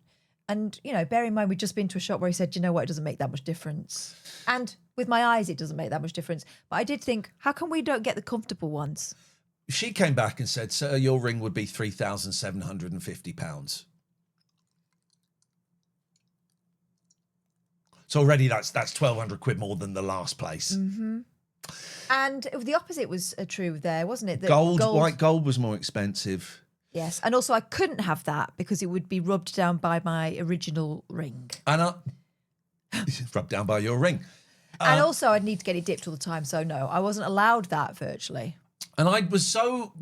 And, bear in mind, we'd just been to a shop where he said, you know what, it doesn't make that much difference. And with my eyes, it doesn't make that much difference. But I did think, how come we don't get the comfortable ones? She came back and said, sir, your ring would be £3,750. So already that's 1,200 quid more than the last place. Mm-hmm. And the opposite was true there, wasn't it? White gold was more expensive. Yes, and also I couldn't have that because it would be rubbed down by my original ring. And rubbed down by your ring. And also, I'd need to get it dipped all the time. So no, I wasn't allowed that virtually. And I was so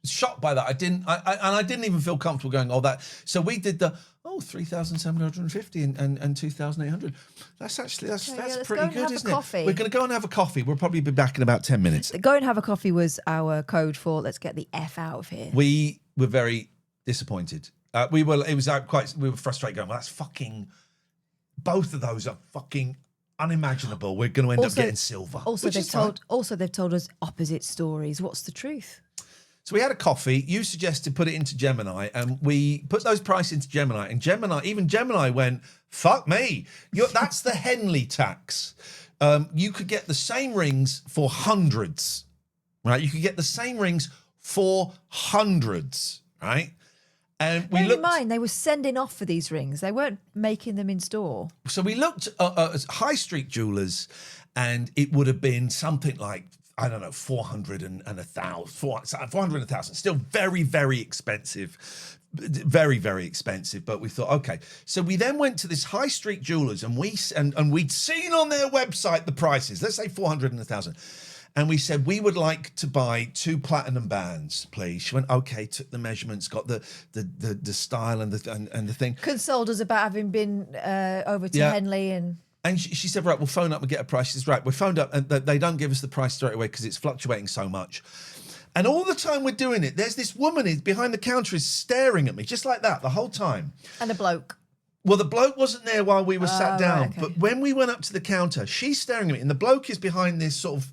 shocked by that. I didn't even feel comfortable going, oh, that. So we did the 3,750 and 2,800. That's pretty good, isn't it? We're going to go and have a coffee. We'll probably be back in about 10 minutes. Go and have a coffee was our code for let's get the F out of here. We were very disappointed. We were frustrated going, well, that's fucking, both of those are fucking unimaginable. We're going to end up getting silver. Also, they've told us opposite stories. What's the truth? So we had a coffee. You suggested put it into Gemini, and we put those prices into Gemini. And Gemini went, fuck me. That's the Henley tax. You could get the same rings for hundreds, right? You could get the same rings for hundreds, right? And we in mind, they were sending off for these rings. They weren't making them in store. So we looked at high street jewellers, and it would have been something like, I don't know, 400 and 1,000, 400 and 1,000. Still very, very expensive. Very, very expensive. But we thought, okay. So we then went to this high street jewellers, and we'd seen on their website the prices. Let's say 400 and 1,000. And we said, we would like to buy 2 platinum bands, please. She went, okay, took the measurements, got the style and the thing. Consoled us about having been over to Henley And she said, right, we'll phone up and get a price. She says, right, we phoned up, and they don't give us the price straight away because it's fluctuating so much. And all the time we're doing it, there's this woman behind the counter is staring at me, just like that, the whole time. And a bloke. Well, the bloke wasn't there while we were sat down. Right, okay. But when we went up to the counter, she's staring at me, and the bloke is behind this sort of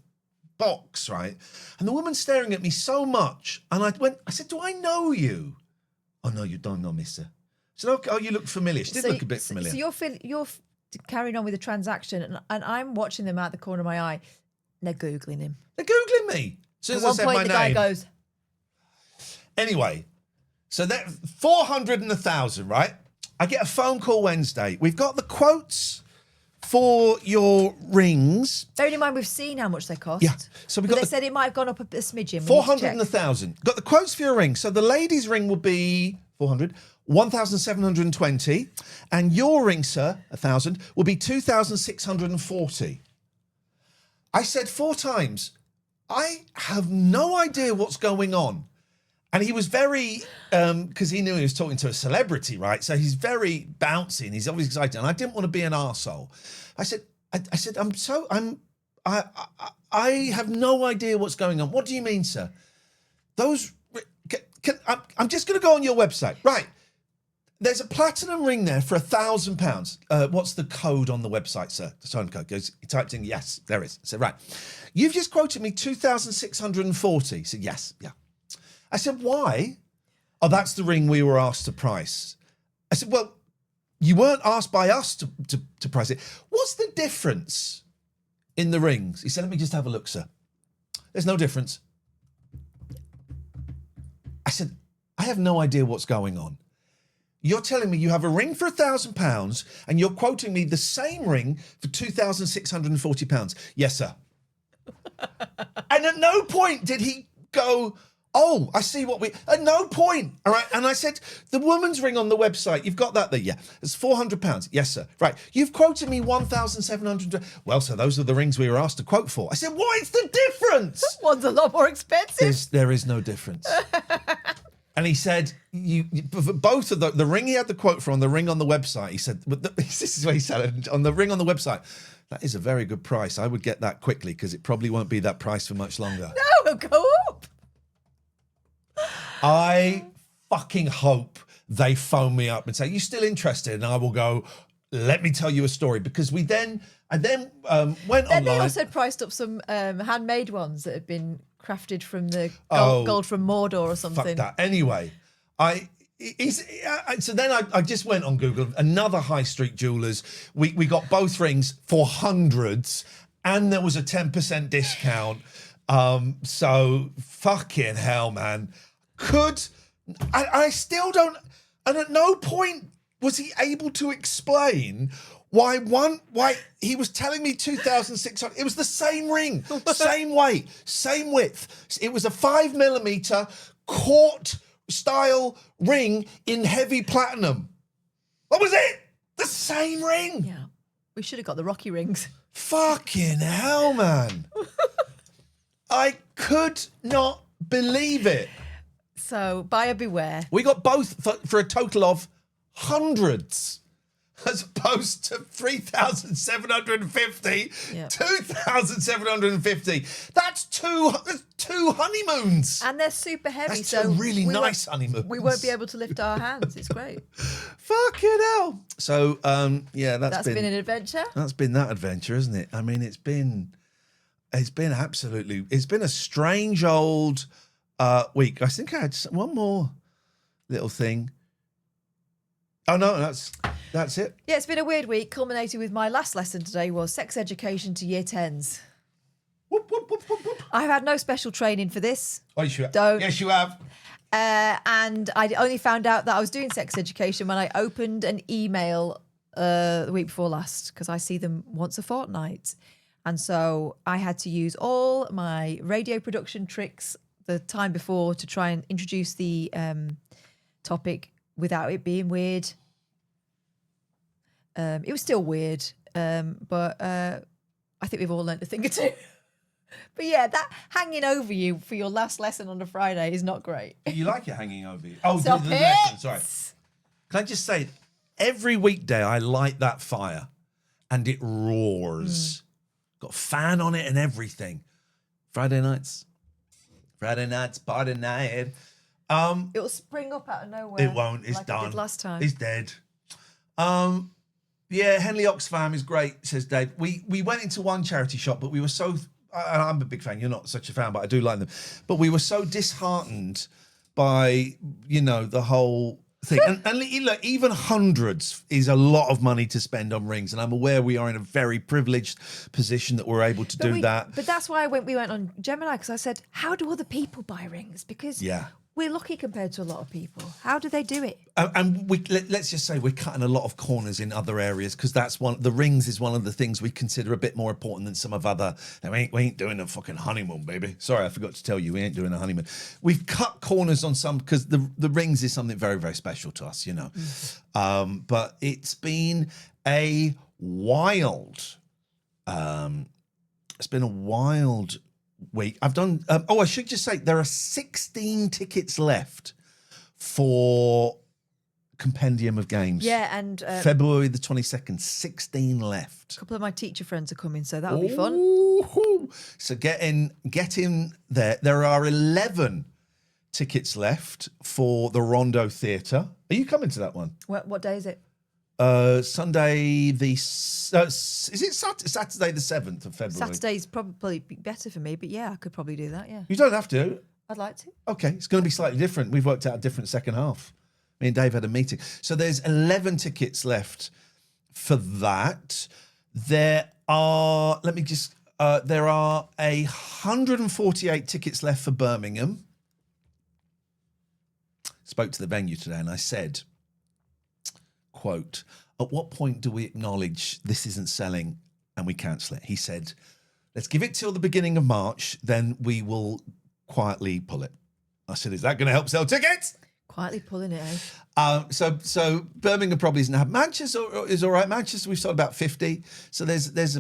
box, right? And the woman's staring at me so much. And I said, do I know you? Oh, no, you don't know me, sir. I said, okay, oh, you look familiar. She did look a bit familiar. So you're carrying on with the transaction, and I'm watching them out the corner of my eye. They're Googling him. They're Googling me. As soon as I said my name. At one point, the guy goes. Anyway, so that 400 and 1,000, right? I get a phone call Wednesday. We've got the quotes for your rings. Bearing in mind, we've seen how much they cost. Yeah. So they said it might have gone up a smidgen. 400 and 1,000. Got the quotes for your ring. So the ladies' ring will be 400, 1,720, and your ring, sir, 1,000, will be 2,640. I said 4 times, I have no idea what's going on. And he was very, because he knew he was talking to a celebrity, right? So he's very bouncy and he's always excited. And I didn't want to be an arsehole. I said, I have no idea what's going on. What do you mean, sir? I'm just going to go on your website. Right. There's a platinum ring there for £1,000. What's the code on the website, sir? The time code goes, he typed in, yes, there is. I said, right. You've just quoted me 2,640. He said, yes, yeah. I said, why? Oh, that's the ring we were asked to price. I said, well, you weren't asked by us to price it. What's the difference in the rings? He said, let me just have a look, sir. There's no difference. I said, I have no idea what's going on. You're telling me you have a ring for £1,000 and you're quoting me the same ring for £2,640. Yes, sir. And at no point did he go, oh, I see what at no point. All right. And I said, the woman's ring on the website, you've got that there. Yeah. It's £400. Yes, sir. Right. You've quoted me 1,700. Well, sir, those are the rings we were asked to quote for. I said, what's the difference? One's a lot more expensive. There is no difference. And he said, both of the ring he had the quote for on the ring on the website, he said, this is what he said, on the ring on the website, that is a very good price. I would get that quickly because it probably won't be that price for much longer. No, it'll go up. I fucking hope they phone me up and say, you still interested? And I will go, let me tell you a story. Because I then went online. Then they also priced up some handmade ones that had been crafted from the gold from Mordor or something. Fuck that. Anyway, so then I just went on Google, another high street jewellers. We got both rings for hundreds and there was a 10% discount. So fucking hell, man. I still don't, and at no point was he able to explain why he was telling me 2,600. It was the same ring, same weight, same width. It was a 5mm court style ring in heavy platinum. What was it? The same ring. Yeah. We should have got the Rocky rings. Fucking hell, man. I could not believe it. So, buyer beware. We got both for a total of hundreds, as opposed to 3,750, 2,750. That's two honeymoons. And they're super heavy. That's so two really we nice honeymoons. We won't be able to lift our hands. It's great. Fucking hell. So, that's been an adventure. That's been that adventure, isn't it? I mean, it's been a strange old week. I think I had one more little thing. Oh no, that's it. Yeah, it's been a weird week, culminating with my last lesson today was sex education to year 10s. I've had no special training for this. Oh, you have. Don't. Yes, you have. And I only found out that I was doing sex education when I opened an email the week before last, because I see them once a fortnight. And so I had to use all my radio production tricks the time before to try and introduce the topic without it being weird. It was still weird, but I think we've all learned a thing or two. But yeah, that hanging over you for your last lesson on a Friday is not great. You like it hanging over you? Oh, Stop the it. lesson, sorry. Can I just say, every weekday I light that fire and it roars. Got a fan on it and everything. Friday nights, party night. It'll spring up out of nowhere. It won't. It's like done. It did last time. It's dead. Yeah, Henley Oxfam is great, says Dave. We went into one charity shop, but we were so... I'm a big fan. You're not such a fan, but I do like them. But we were so disheartened by, the whole thing. and look, even hundreds is a lot of money to spend on rings. And I'm aware we are in a very privileged position that we're able to do that. But that's why we went on Gemini, because I said, how do other people buy rings? Because we're lucky compared to a lot of people. How do they do it? And let's just say we're cutting a lot of corners in other areas, because the rings is one of the things we consider a bit more important than some of other. We ain't doing a fucking honeymoon, baby. Sorry, I forgot to tell you, we ain't doing a honeymoon. We've cut corners on some because the rings is something very, very special to us, But it's been a wild. It's been a wild week. I've done. I should just say there are 16 tickets left for Compendium of Games. Yeah, and February the 22nd. 16 left. A couple of my teacher friends are coming, so that'll be fun. So get in there. There are 11 tickets left for the Rondo Theatre. Are you coming to that one? What day is it? Sunday is it Saturday the 7th of February? Saturday's probably better for me, but yeah, I could probably do that, yeah. You don't have to. I'd like to. Okay, it's going to be slightly different. We've worked out a different second half. Me and Dave had a meeting. So there's 11 tickets left for that. There are 148 tickets left for Birmingham. Spoke to the venue today and I said, quote, at what point do we acknowledge this isn't selling and we cancel it? He said, let's give it till the beginning of March, then we will quietly pull it. I said, is that going to help sell tickets? Quietly pulling it, eh? So Birmingham probably isn't have. Manchester is all right. Manchester, we've sold about 50. So there's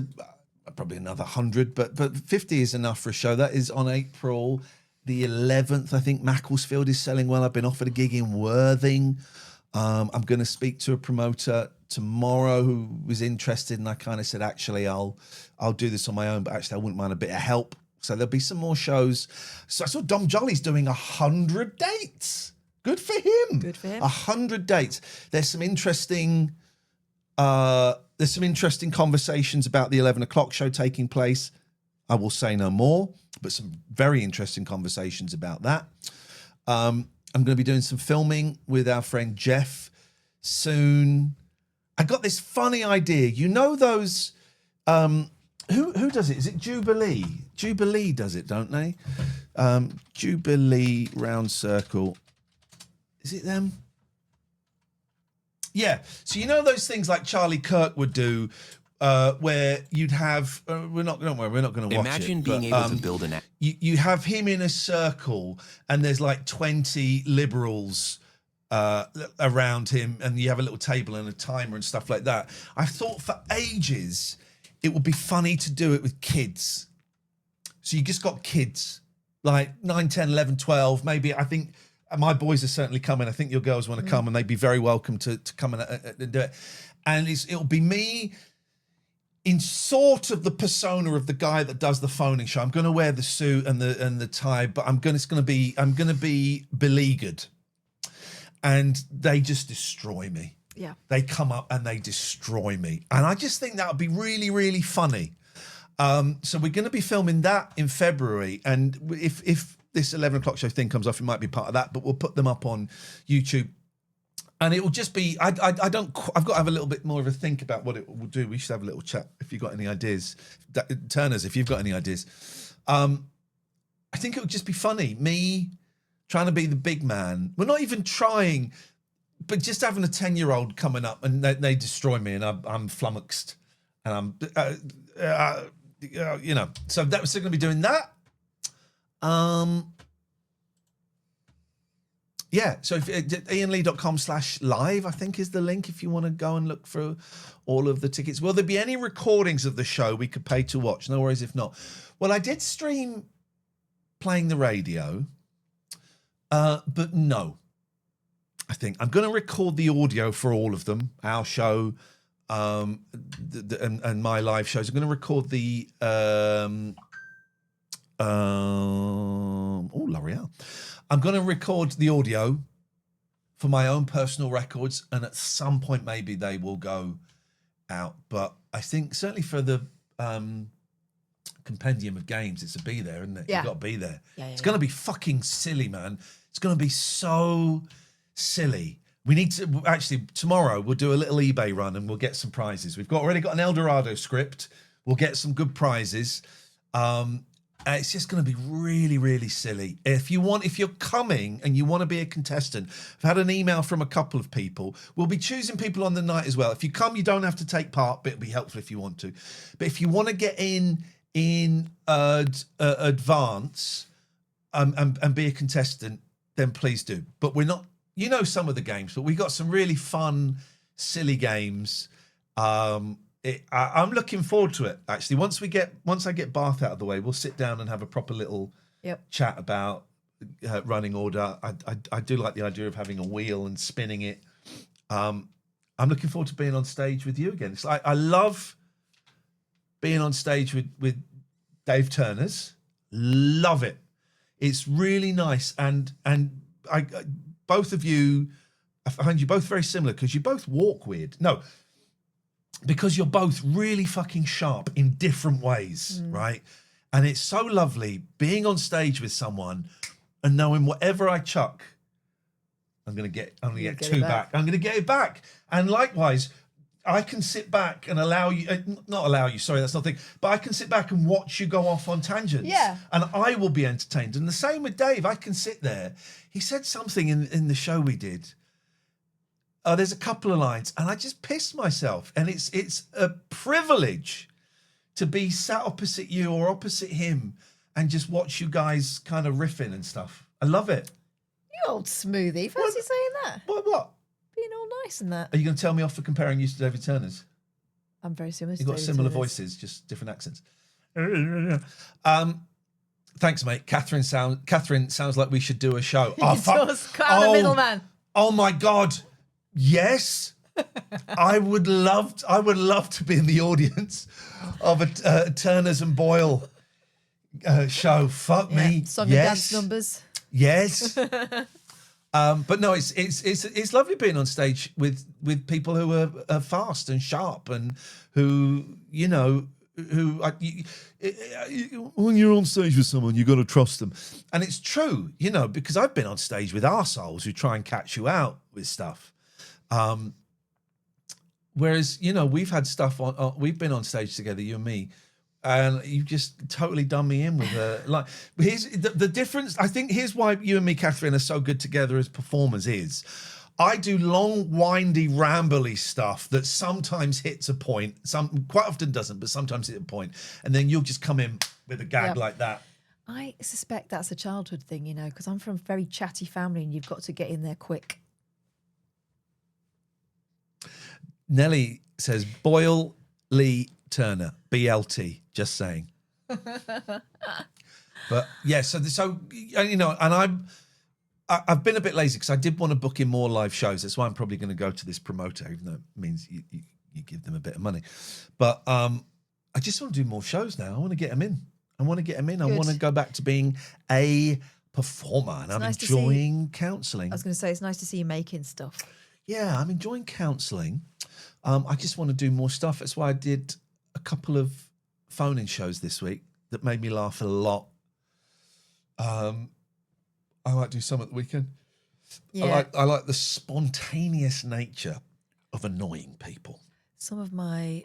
probably another 100, but 50 is enough for a show. That is on April the 11th. I think Macclesfield is selling well. I've been offered a gig in Worthing. I'm going to speak to a promoter tomorrow who was interested, and I kind of said, actually, I'll do this on my own, but actually I wouldn't mind a bit of help. So there'll be some more shows. So I saw Dom Jolly's doing 100 dates. Good for him. Good for him. 100 dates. There's some interesting conversations about the 11 o'clock show taking place. I will say no more, but some very interesting conversations about that. I'm going to be doing some filming with our friend Jeff soon. I got this funny idea. You know those... Who does it? Is it Jubilee? Jubilee does it, don't they? Jubilee Round Circle. Is it them? Yeah. So you know those things like Charlie Kirk would do, where you'd have. We're not going to watch it. Imagine being able to build an app. You have him in a circle, and there's like 20 liberals around him, and you have a little table and a timer and stuff like that. I thought for ages it would be funny to do it with kids. So you just got kids, like 9, 10, 11, 12, maybe. I think my boys are certainly coming. I think your girls want to come, and they'd be very welcome to come and do it. And it'll be me in sort of the persona of the guy that does the phoning show. I'm going to wear the suit and the tie, but I'm going to be beleaguered, and they just destroy me. Yeah, they come up and they destroy me, and I just think that would be really, really funny. So we're going to be filming that in February, and if this 11 o'clock show thing comes off, it might be part of that, but we'll put them up on YouTube. And it will just be, I've got to have a little bit more of a think about what it will do. We should have a little chat if you've got any ideas. Turners, if you've got any ideas. I think it would just be funny. Me trying to be the big man. We're not even trying, but just having a 10-year-old coming up and they destroy me, and I'm flummoxed. And I'm, so that was still going to be doing that. Yeah, so if ianlee.com/live, I think is the link if you want to go and look through all of the tickets. Will there be any recordings of the show we could pay to watch? No worries if not. Well, I did stream playing the radio, but no. I think I'm going to record the audio for all of them, our show and my live shows. I'm going to record the... L'Oreal. I'm going to record the audio for my own personal records, and at some point maybe they will go out. But I think certainly for the compendium of games, it's a be there, isn't it? Yeah. You've got to be there. Yeah, it's going to be fucking silly, man. It's going to be so silly. We need to actually tomorrow we'll do a little eBay run and we'll get some prizes. We've already got an El Dorado script. We'll get some good prizes. It's just going to be really, really silly. If you're coming and you want to be a contestant, I've had an email from a couple of people. We'll be choosing people on the night as well. If you come, you don't have to take part, but it'll be helpful if you want to. But if you want to get in advance and be a contestant, then please do. But we're not, some of the games, but we got some really fun, silly games. I'm looking forward to it. Actually, once I get Bath out of the way, we'll sit down and have a proper little chat about running order. I do like the idea of having a wheel and spinning it. I'm looking forward to being on stage with you again. It's like I love being on stage with Dave Turners. Love it. It's really nice, and I both of you, I find you both very similar because you both walk weird. No. Because you're both really fucking sharp in different ways, right? And it's so lovely being on stage with someone and knowing whatever I chuck, I'm gonna get two back. I'm gonna get it back. And likewise, I can sit back and not allow you, sorry, that's not the thing, but I can sit back and watch you go off on tangents. Yeah. And I will be entertained. And the same with Dave. I can sit there. He said something in the show we did. There's a couple of lines, and I just pissed myself. And it's a privilege to be sat opposite you or opposite him and just watch you guys kind of riffing and stuff. I love it. You old smoothie. Fancy saying that? What? Being all nice and that. Are you going to tell me off for comparing you to David Turner's? I'm very similar to You've got David similar Turners. voices, just different accents. Thanks, mate. Catherine sounds like we should do a show. He does. Cut out the middleman. Oh my God. Yes, I would love to be in the audience of a Turners and Boyle show. Fuck me. Song and dance numbers. Yes. But no, it's lovely being on stage with people who are fast and sharp and who when you're on stage with someone, you got to trust them. And it's true, because I've been on stage with arseholes who try and catch you out with stuff. Whereas, we've had stuff we've been on stage together, you and me, and you just totally done me in with here's the difference. I think here's why you and me, Catherine, are so good together as performers is I do long, windy, rambly stuff that sometimes hits a point, quite often doesn't, but sometimes hits a point, and then you'll just come in with a gag like that. I suspect that's a childhood thing, because I'm from a very chatty family and you've got to get in there quick. Nelly says Boyle Lee Turner, BLT. Just saying. But yeah, so you know, and I've been a bit lazy because I did want to book in more live shows. That's why I'm probably going to go to this promoter, even though it means you give them a bit of money. But I just want to do more shows now. I want to get them in. I want to go back to being a performer, and I'm enjoying counselling. I was going to say, it's nice to see you making stuff. Yeah, I'm enjoying counselling. I just want to do more stuff. That's why I did a couple of phone-in shows this week that made me laugh a lot. I might do some at the weekend. Yeah. I like the spontaneous nature of annoying people. Some of my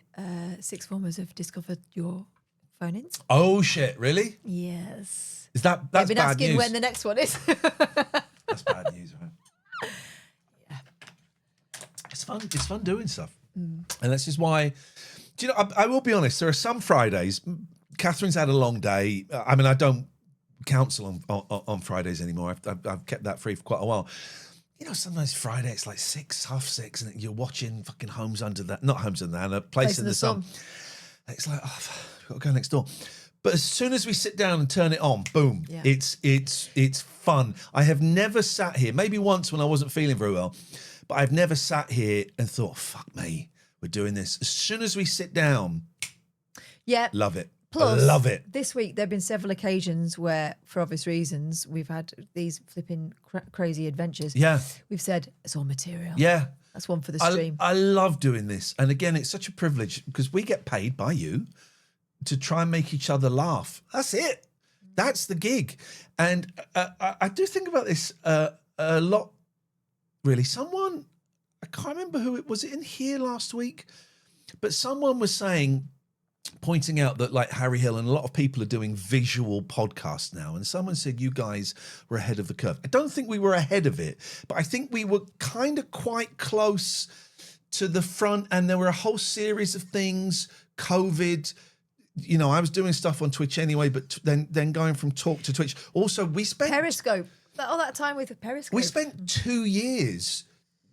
sixth formers have discovered your phone-ins. Oh shit! Really? Yes. Is that's They've been bad asking news? when the next one is. That's bad news, right? Yeah. It's fun. It's fun doing stuff, and this is why. Do you know? I will be honest. There are some Fridays. Catherine's had a long day. I mean, I don't counsel on Fridays anymore. I've kept that free for quite a while. You know, sometimes Friday it's like 6, half 6, and you're watching fucking not Homes Under the Hand, A Place in the Sun. And it's like, oh, I've got to go next door. But as soon as we sit down and turn it on, boom, yeah. It's fun. I have never sat here, maybe once when I wasn't feeling very well, but I've never sat here and thought, fuck me, we're doing this. As soon as we sit down, love it. Plus, I love it. This week, there have been several occasions where, for obvious reasons, we've had these flipping crazy adventures. Yeah. We've said, it's all material. Yeah. That's one for the stream. I love doing this. And again, it's such a privilege because we get paid by you to try and make each other laugh. That's it. That's the gig. And I do think about this a lot, really. Someone, I can't remember who it was, in here last week, but someone was saying, pointing out that like Harry Hill and a lot of people are doing visual podcasts now. And someone said, you guys were ahead of the curve. I don't think we were ahead of it, but I think we were kind of quite close to the front. And there were a whole series of things, COVID, you know, I was doing stuff on Twitch anyway, but then going from talk to Twitch. Also, we spent Periscope. All that time with Periscope. We spent 2 years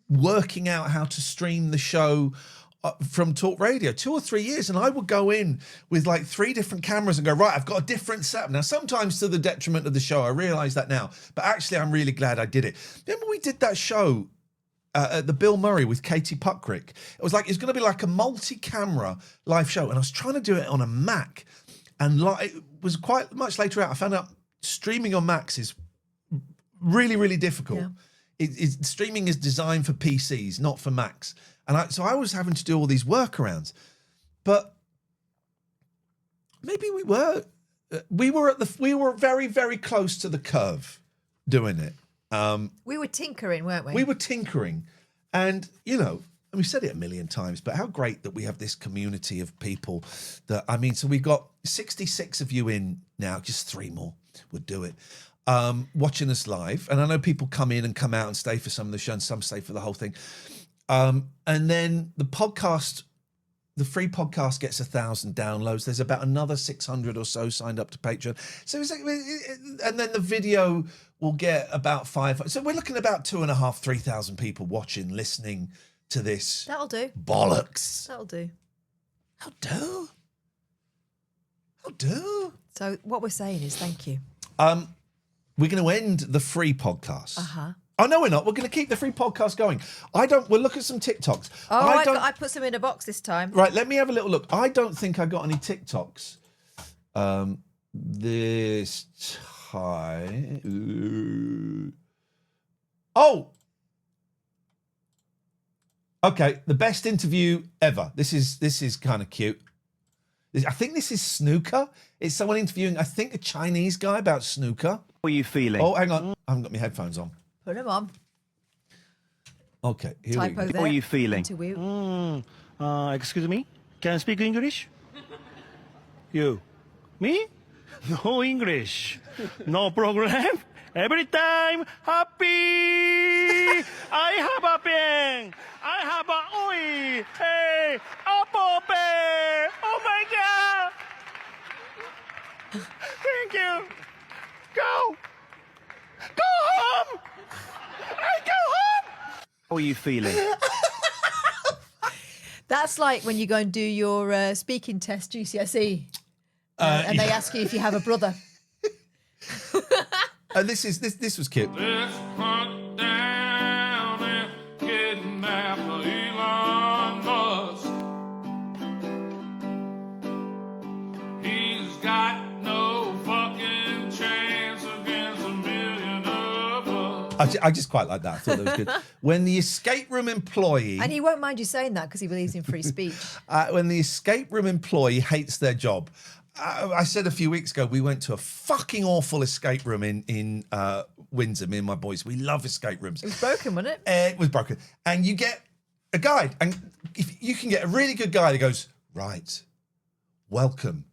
working out how to stream the show from Talk Radio, 2 or 3 years, and I would go in with like 3 different cameras and go, right, I've got a different setup. Now, sometimes to the detriment of the show, I realise that now, but actually I'm really glad I did it. Remember we did that show at the Bill Murray with Katie Puckrick? It was like, it's going to be like a multi-camera live show, and I was trying to do it on a Mac, and it was quite much later out, I found out streaming on Macs is really, really difficult. Yeah. Streaming is designed for PCs, not for Macs. And so I was having to do all these workarounds, but maybe we were very, very close to the curve doing it. We were tinkering, weren't we? We were tinkering, and you know, and we've said it a million times, but how great that we have this community of people that, I mean, so we've got 66 of you in now, just 3 more would do it. Watching us live, and I know people come in and come out and stay for some of the show, and some stay for the whole thing. And then the podcast, the free podcast gets 1,000 downloads. There's about another 600 or so signed up to Patreon. So it's like, and then the video will get about 500. So we're looking at about 2,500, 3,000 people watching, listening to this. That'll do. Bollocks. That'll do. How do? So what we're saying is thank you. We're going to end the free podcast. Uh-huh. Oh, no, we're not. We're going to keep the free podcast going. We'll look at some TikToks. Oh, I put some in a box this time. Right, let me have a little look. I don't think I got any TikToks this time. Oh! Okay, the best interview ever. This is kind of cute. I think this is snooker. It's someone interviewing, I think, a Chinese guy about snooker. How are you feeling? Oh, hang on. I haven't got my headphones on. Put them on. Okay, here Typo we go. there. How are you feeling? Excuse me? Can I speak English? You? Me? No English. No problem. Every time happy. I have a pen. I have a oi. Hey, apple pen. Oh my God. Thank you. Go. Go home. I go home. How are you feeling? That's like when you go and do your speaking test, GCSE, and they ask you if you have a brother. This was cute. Let's hunt down and kidnap Elon Musk. He's got no fucking chance against a million of us. I just quite like that. I thought that was good. When the escape room employee... And he won't mind you saying that because he believes in free speech. When the escape room employee hates their job. I said a few weeks ago, we went to a fucking awful escape room in Windsor, me and my boys. We love escape rooms. It was broken, wasn't it? It was broken. And you get a guide. And if you can get a really good guide that goes, right, welcome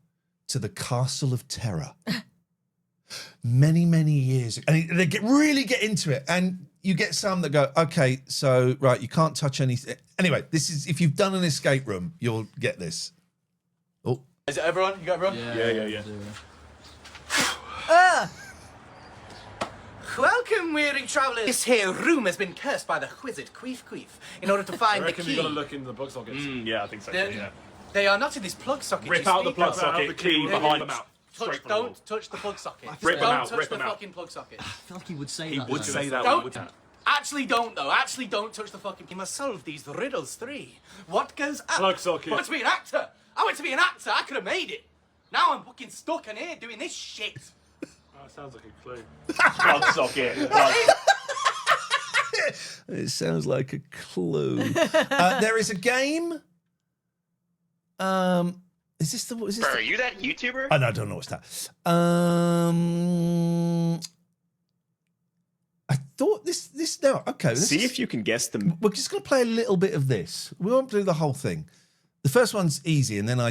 to the Castle of Terror. Many, many years ago. And they really get into it. And you get some that go, okay, so, right, you can't touch anything. Anyway, this is, if you've done an escape room, you'll get this. Oh. Is it everyone? You got everyone? Yeah. Welcome, weary travellers. This here room has been cursed by the wizard Queef Queef in order to find I the reckon key. you got to look in the plug sockets. Yeah, I think so. Yeah. They are not in this plug socket. Rip you out the speak plug of. socket, the key behind them out. Don't touch the plug socket. Rip them don't out, touch rip the them out. fucking plug socket. I feel like he would say He that. would say that. Don't. Actually, don't though. Actually, don't touch the fucking. You must solve these riddles 3. What goes up? Plug socket. I want to be an actor. I want to be an actor. I could have made it. Now I'm fucking stuck in here doing this shit. That sounds like a clue. Plug socket. It sounds like a clue. There is a game. Is this the? Is this Are you that YouTuber? Oh, no, I don't know what's that. I thought this. No, okay. See if you can guess them. We're just going to play a little bit of this. We won't do the whole thing. The first one's easy, and then I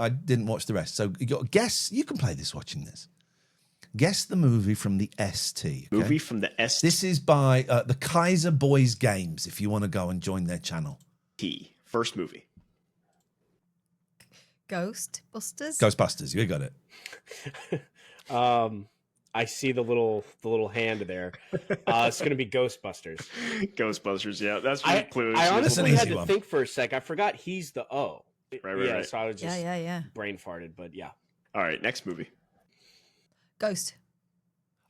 didn't watch the rest. So you got to guess. You can play this watching this. Guess the movie from the ST. Okay? Movie from the ST. This is by the Kaiser Boys Games. If you want to go and join their channel. First movie. Ghostbusters. Ghostbusters. You got it. I see the little hand there. It's going to be Ghostbusters. Ghostbusters, yeah. That's really clues. I honestly had to one. think for a sec. I forgot he's the O. Right. So I was just Yeah. brain farted, but yeah. All right, next movie. Ghost.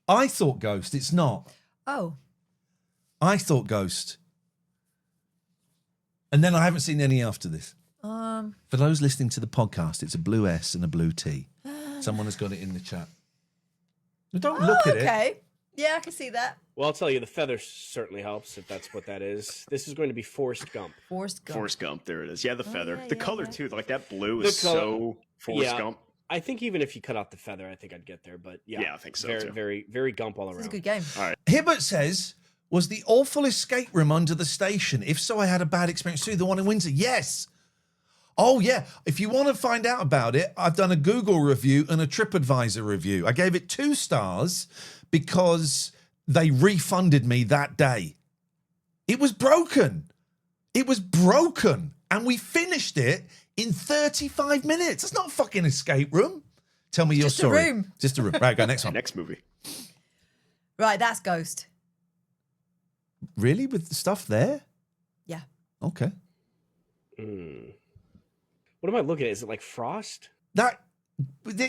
I thought Ghost. It's not. Oh. I thought Ghost. And then I haven't seen any after this. For those listening to the podcast, it's a blue S and a blue T. Someone has got it in the chat. Don't look at it. Okay. Yeah, I can see that. Well, I'll tell you, the feather certainly helps if that's what that is. This is going to be Forrest Gump. Forrest Gump, there it is. Yeah, the feather. The color, too. Like, that blue The is color- so Forrest Gump. I think even if you cut out the feather, I think I'd get there. But yeah, I think so, very, too. very, very Gump all around. It's a good game. All right. Hibbert says, was the awful escape room under the station? If so, I had a bad experience too. The one in Windsor. Yes. Oh, yeah. If you want to find out about it, I've done a Google review and a TripAdvisor review. I gave it 2 stars because they refunded me that day. It was broken. It was broken. And we finished it in 35 minutes. It's not a fucking escape room. Tell me your Just a story. room. Just a room. Right, go next one. Next movie. Right, that's Ghost. Really? With the stuff there? Yeah. Okay. What am I looking at? Is it like Frost? It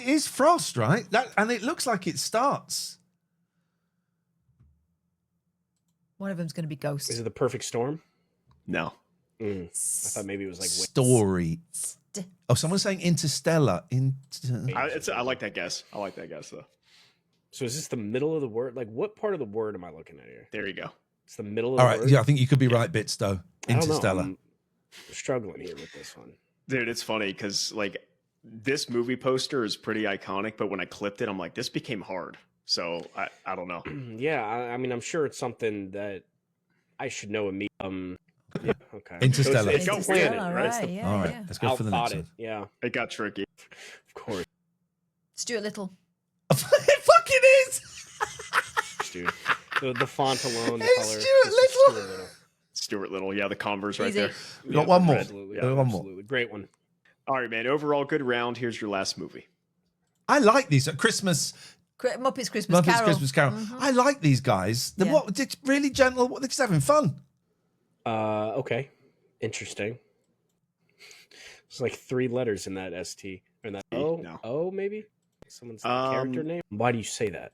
is Frost, right? And it looks like it starts. One of them's going to be Ghost. Is it The Perfect Storm? No. I thought maybe it was like Story. Oh, someone's saying Interstellar. I like that guess. I like that guess, though. So is this the middle of the word? Like, what part of the word am I looking at here? There you go. It's the middle of All the right. word? Yeah, I think you could be right, Bits, though. I don't know. Interstellar. I'm struggling here with this one. Dude, it's funny because, like, this movie poster is pretty iconic, but when I clipped it, I'm like, this became hard. So, I don't know. Yeah, I mean, I'm sure it's something that I should know immediately. Yeah, okay. Interstellar. It's Interstellar, planet, right? It's the- Yeah, All right. yeah. Let's go for the next Outthought one. it. Yeah, It got tricky. of course, Stuart Little. It fucking is. dude. The font alone, the It's color. Stuart this is Little. Stuart Little. Stuart Little. Yeah, the Converse right Easy. there. We got one more. Absolutely. Yeah, one more. Absolutely. Great one. All right, man. Overall, good round. Here's your last movie. I like these. Christmas. Muppets Christmas Muppets Carol. Christmas Carol. I like these guys. They're Yeah. They're really gentle. They're just having fun. Okay. Interesting. There's like 3 letters in that ST. Or that O maybe? Someone's character name? Why do you say that?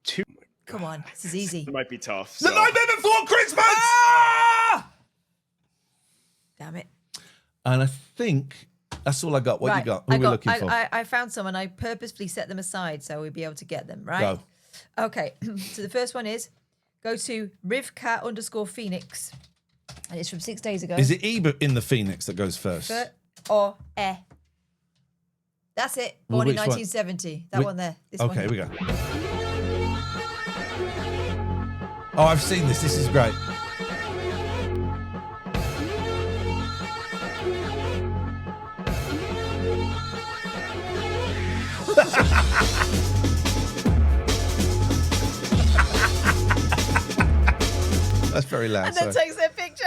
2. Come on, this is easy. It might be tough. The Nightmare Before Christmas! Damn it. And I think that's all I got. What you got? Who are we looking for? I found some and I purposefully set them aside so we'd be able to get them, right? Go. Okay, so the first one is go to Rivka_Phoenix. And it's from 6 days ago. Is it E in the Phoenix that goes first? Or E? That's it. Born Well, in which one? 1970. That one there. This one. Okay, here we go. Oh, I've seen this. This is great. That's very loud. And then sorry. takes their picture.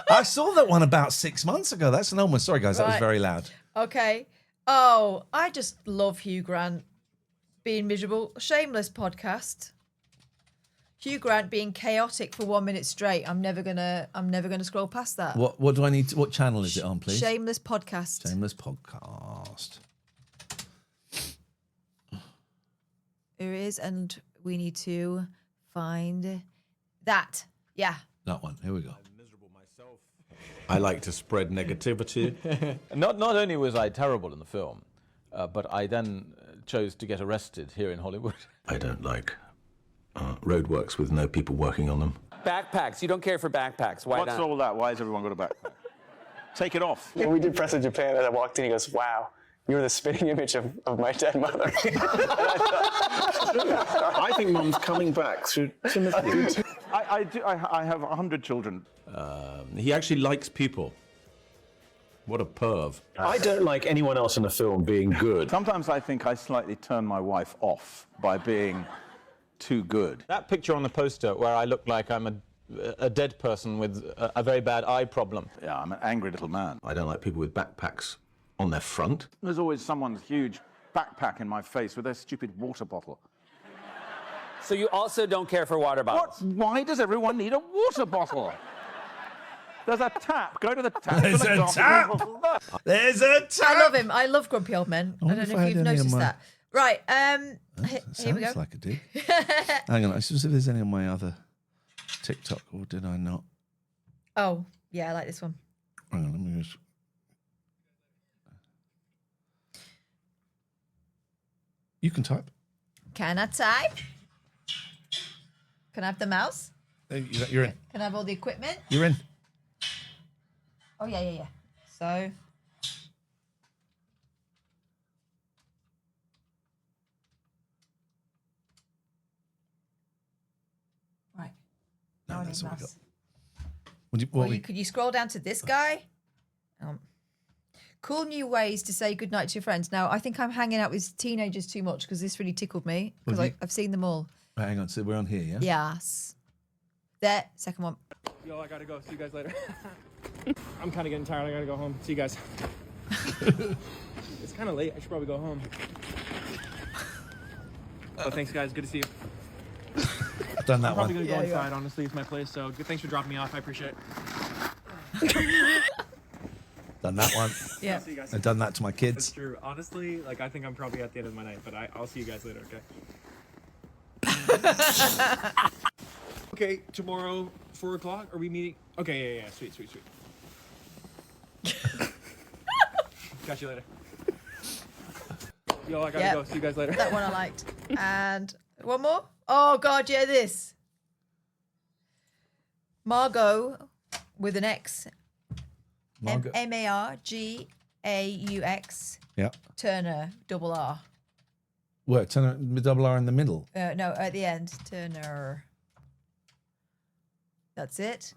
I saw that one about 6 months ago. That's an old one. Sorry, guys. That was Right. very loud. Okay. Oh, I just love Hugh Grant being miserable. Shameless podcast. Hugh Grant being chaotic for 1 minute straight. I'm never gonna scroll past that. What do I need to? What channel is it on, please? Shameless podcast. Shameless podcast. Here it is, and we need to find that. Yeah. That one. Here we go. I like to spread negativity. Not only was I terrible in the film, but I then chose to get arrested here in Hollywood. I don't like roadworks with no people working on them. Backpacks. You don't care for backpacks. Why What's not? all that? Why has everyone got a backpack? Take it off. When we did press in Japan and I walked in, he goes, "Wow, you're the spitting image of my dead mother." I think Mum's coming back through Timothy. I have 100 children. He actually likes people. What a perv. I don't like anyone else in the film being good. Sometimes I think I slightly turn my wife off by being too good. That picture on the poster where I look like I'm a dead person with a very bad eye problem. Yeah, I'm an angry little man. I don't like people with backpacks on their front. There's always someone's huge backpack in my face with their stupid water bottle. So you also don't care for water bottles? Why does everyone need a water bottle? There's a tap. Go to the tap. There's a tap. There's a tap. I love him. I love grumpy old men. I don't know if you've noticed that. Right. Here we go. Sounds like a dig. Hang on. I should see if there's any on my other TikTok, or did I not? Oh, yeah, I like this one. Hang on. Let me just. You can type. Can I type? Can I have the mouse? You're in. Can I have all the equipment? You're in. Oh, yeah. So. Right. No, Now I that's need what we mouse. got. Could you scroll down to this guy? Cool new ways to say goodnight to your friends. Now, I think I'm hanging out with teenagers too much because this really tickled me because I've seen them all. Right, hang on. So we're on here, yeah? Yes. There, second one. Yo, I gotta go. See you guys later. I'm kind of getting tired. I gotta go home. See you guys. It's kind of late. I should probably go home. Oh, thanks, guys. Good to see you. I've done that I'm probably one. gonna go inside. Honestly, it's my place. So good. Thanks for dropping me off. I appreciate it. Done that one. Yeah. See you guys. I've done that to my That's kids. true. Honestly, like I think I'm probably at the end of my night, but I'll see you guys later. Okay. Okay, tomorrow, 4 o'clock. Are we meeting? Okay, yeah. Sweet. Catch you later. Yo, I gotta go. See you guys later. That one I liked. And one more. Oh, God, yeah, this. Margot with an X. Margot. Margaux. Yeah. Turner, double R. Where? Turn double R in the middle. No, at the end. Turner. That's it.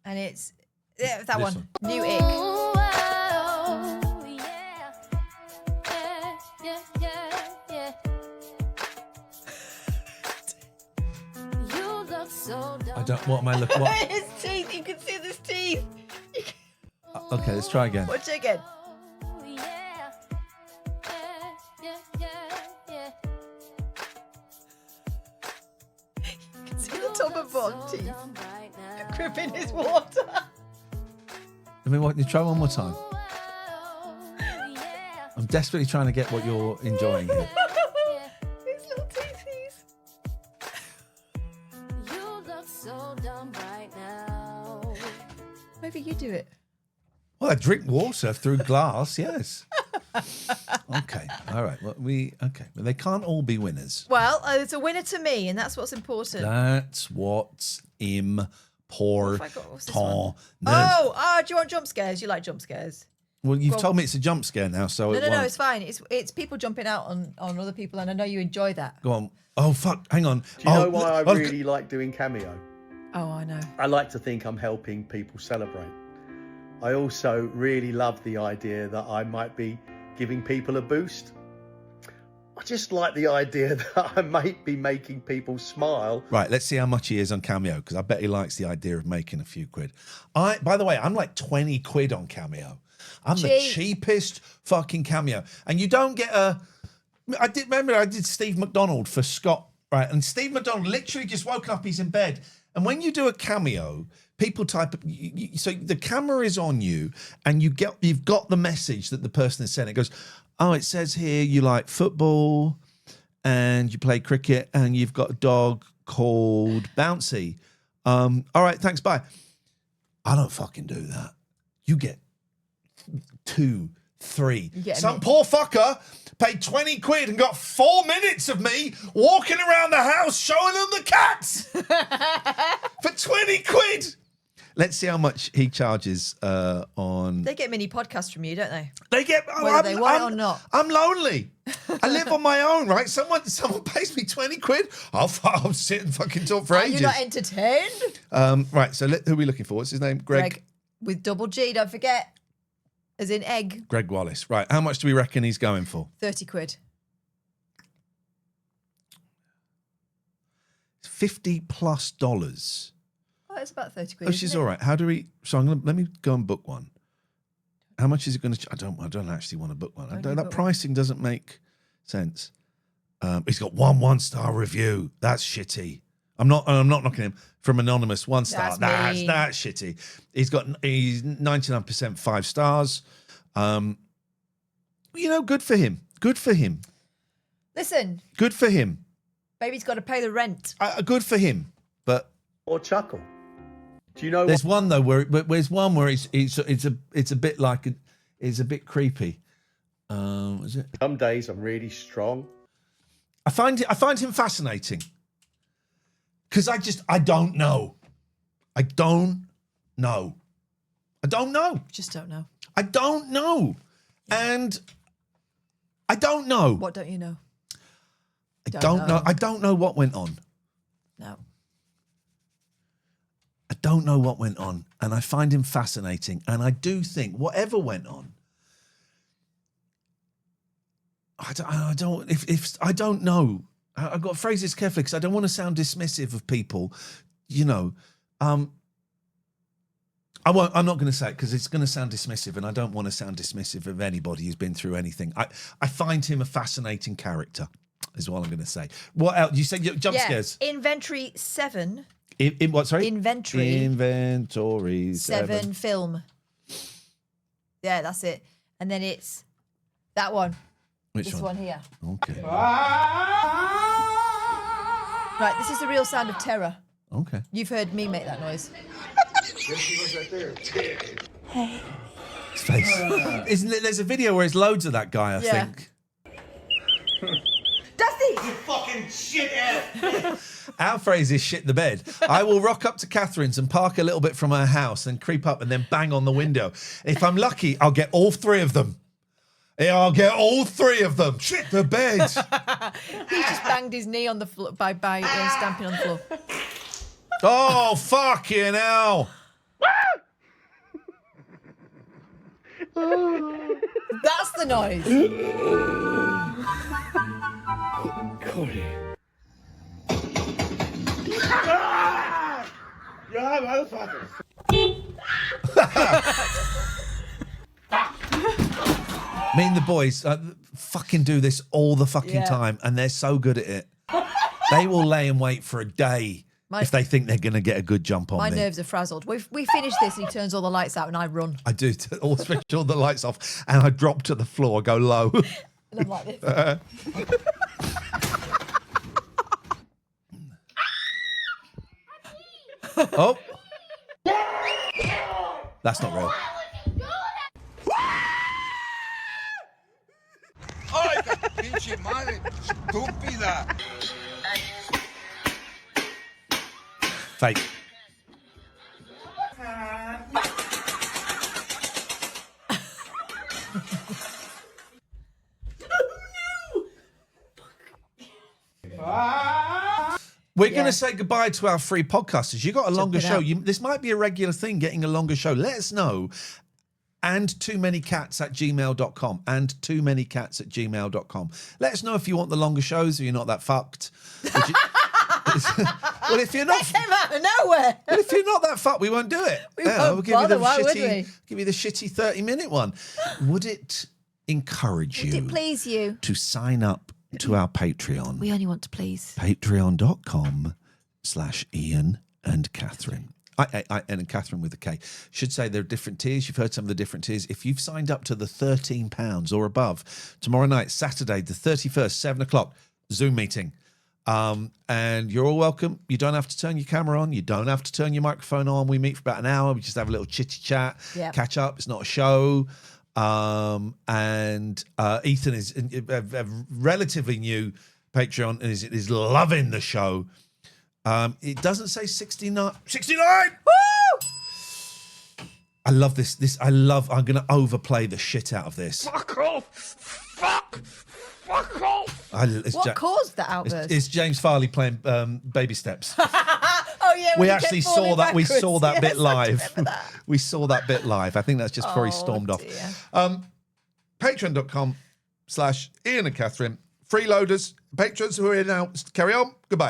And it's that This one. New Ick. I don't. What am I looking? What? His teeth. You can see his teeth. Okay, let's try again. Watch it again. You can see the top of both teeth gripping his water. I mean, what? You try one more time. I'm desperately trying to get what you're enjoying here. These little teethies. You look so dumb right now. Maybe you do it. Well, I drink water through glass, yes. Okay, all right. Well, Well, they can't all be winners. Well, it's a winner to me, and that's what's important. That's what's important. What's this one? Oh, do you want jump scares? You like jump scares? Well, you've told me it's a jump scare now, so No, it's fine. It's people jumping out on other people, and I know you enjoy that. Go on. Oh, fuck. Hang on. Do you know why I really like doing Cameo? Oh, I know. I like to think I'm helping people celebrate. I also really love the idea that I might be giving people a boost. I just like the idea that I might be making people smile. Right, let's see how much he is on Cameo, because I bet he likes the idea of making a few quid. By the way, I'm like 20 quid on Cameo. I'm the cheapest fucking Cameo. And you don't get I did Steve McDonald for Scott, right? And Steve McDonald literally just woke up, he's in bed. And when you do a Cameo, people type, so the camera is on you, and you've got the message that the person has sent. It goes, oh, it says here you like football, and you play cricket, and you've got a dog called Bouncy. All right, thanks, bye. I don't fucking do that. You get 2, 3. Some poor fucker paid 20 quid and got 4 minutes of me walking around the house showing them the cats for 20 quid. Let's see how much he charges on. They get mini podcasts from you, don't they? They get whether they want it or not. I'm lonely. I live on my own, right? Someone pays me 20 quid. I'll sit and fucking talk for ages. You're not entertained. Right. So who are we looking for? What's his name? Greg with double G. Don't forget. As in egg. Greg Wallace. Right. How much do we reckon he's going for? 30 quid. $50+. Oh, it's about 30 quid. Oh, she's all right. How do we? So let me go and book one. How much is it going to? I don't actually want to book one. That pricing doesn't make sense. He's got 1-star review. That's shitty. I'm not knocking him from anonymous 1 star. That's shitty. He's 99% 5 stars. Good for him. Good for him. Listen. Good for him. Baby's got to pay the rent. Good for him. But or chuckle. Do you know? There's one though where it's a bit like it's a bit creepy. Is it? Some days I'm really strong. I find him fascinating. Because I don't know. I don't know. Just don't know. I don't know. And I don't know. What don't you know? I don't know. I don't know what went on. No. I don't know what went on. And I find him fascinating. And I do think whatever went on, I don't know. I've got to phrase this carefully because I don't want to sound dismissive of people. I'm not going to say it because it's going to sound dismissive, and I don't want to sound dismissive of anybody who's been through anything. I find him a fascinating character, is what I'm going to say. What else? You said jump scares. Inventory 7. In what? Sorry. Inventory 7 film. Yeah, that's it. And then it's that one. Which this one here. Okay. Right, this is the real sound of terror. Okay. You've heard me make that noise. Hey. His face. Isn't it? There's a video where there's loads of that guy, I think. Dusty! You fucking shithead! Our phrase is shit the bed. I will rock up to Catherine's and park a little bit from her house and creep up and then bang on the window. If I'm lucky, I'll get all 3 of them. Yeah, I'll get all 3 of them. Shit the bed. He just banged his knee on the floor by stamping on the floor. Oh, fucking hell. That's the noise. Corey. You motherfuckers. Me and the boys fucking do this all the fucking time, and they're so good at it. They will lay in wait for a day if they think they're going to get a good jump on My me. nerves are frazzled. We finish this and he turns all the lights out and I run. I do. Switch all the lights off and I drop to the floor, go low. And I'm like this. Oh. That's not real. ¡Ay, pinche madre estúpida! Fake. We're going to say goodbye to our free podcasters. You got a longer show. This might be a regular thing, getting a longer show. Let us know. And tooManyCats@gmail.com. And tooManyCats@gmail.com. Let us know if you want the longer shows, if you're not that fucked. Well, if you're not, they came out of nowhere. Well, if you're not that fucked, we won't do it. We'll give you the shitty, give you the shitty 30-minute one. Would it encourage you? Would it please you to sign up to our Patreon? We only want to please. Patreon.com/Ian and Catherine. And Catherine with a K. Should say there are different tiers. You've heard some of the different tiers. If you've signed up to the £13 or above, tomorrow night, Saturday, the 31st, 7 o'clock, Zoom meeting. And you're all welcome. You don't have to turn your camera on. You don't have to turn your microphone on. We meet for about an hour. We just have a little chitty chat, catch up. It's not a show. And Ethan is a relatively new Patreon and is loving the show. It doesn't say 69. 69! Woo! I love this. I'm going to overplay the shit out of this. Fuck off! Fuck off! What caused that outburst? It's James Farley playing Baby Steps. Oh yeah, We actually saw that. We saw that bit live. That. We saw that bit live. I think that's just before he stormed off. Patreon.com/Ian and Catherine. Freeloaders, patrons who are here now. Carry on. Goodbye.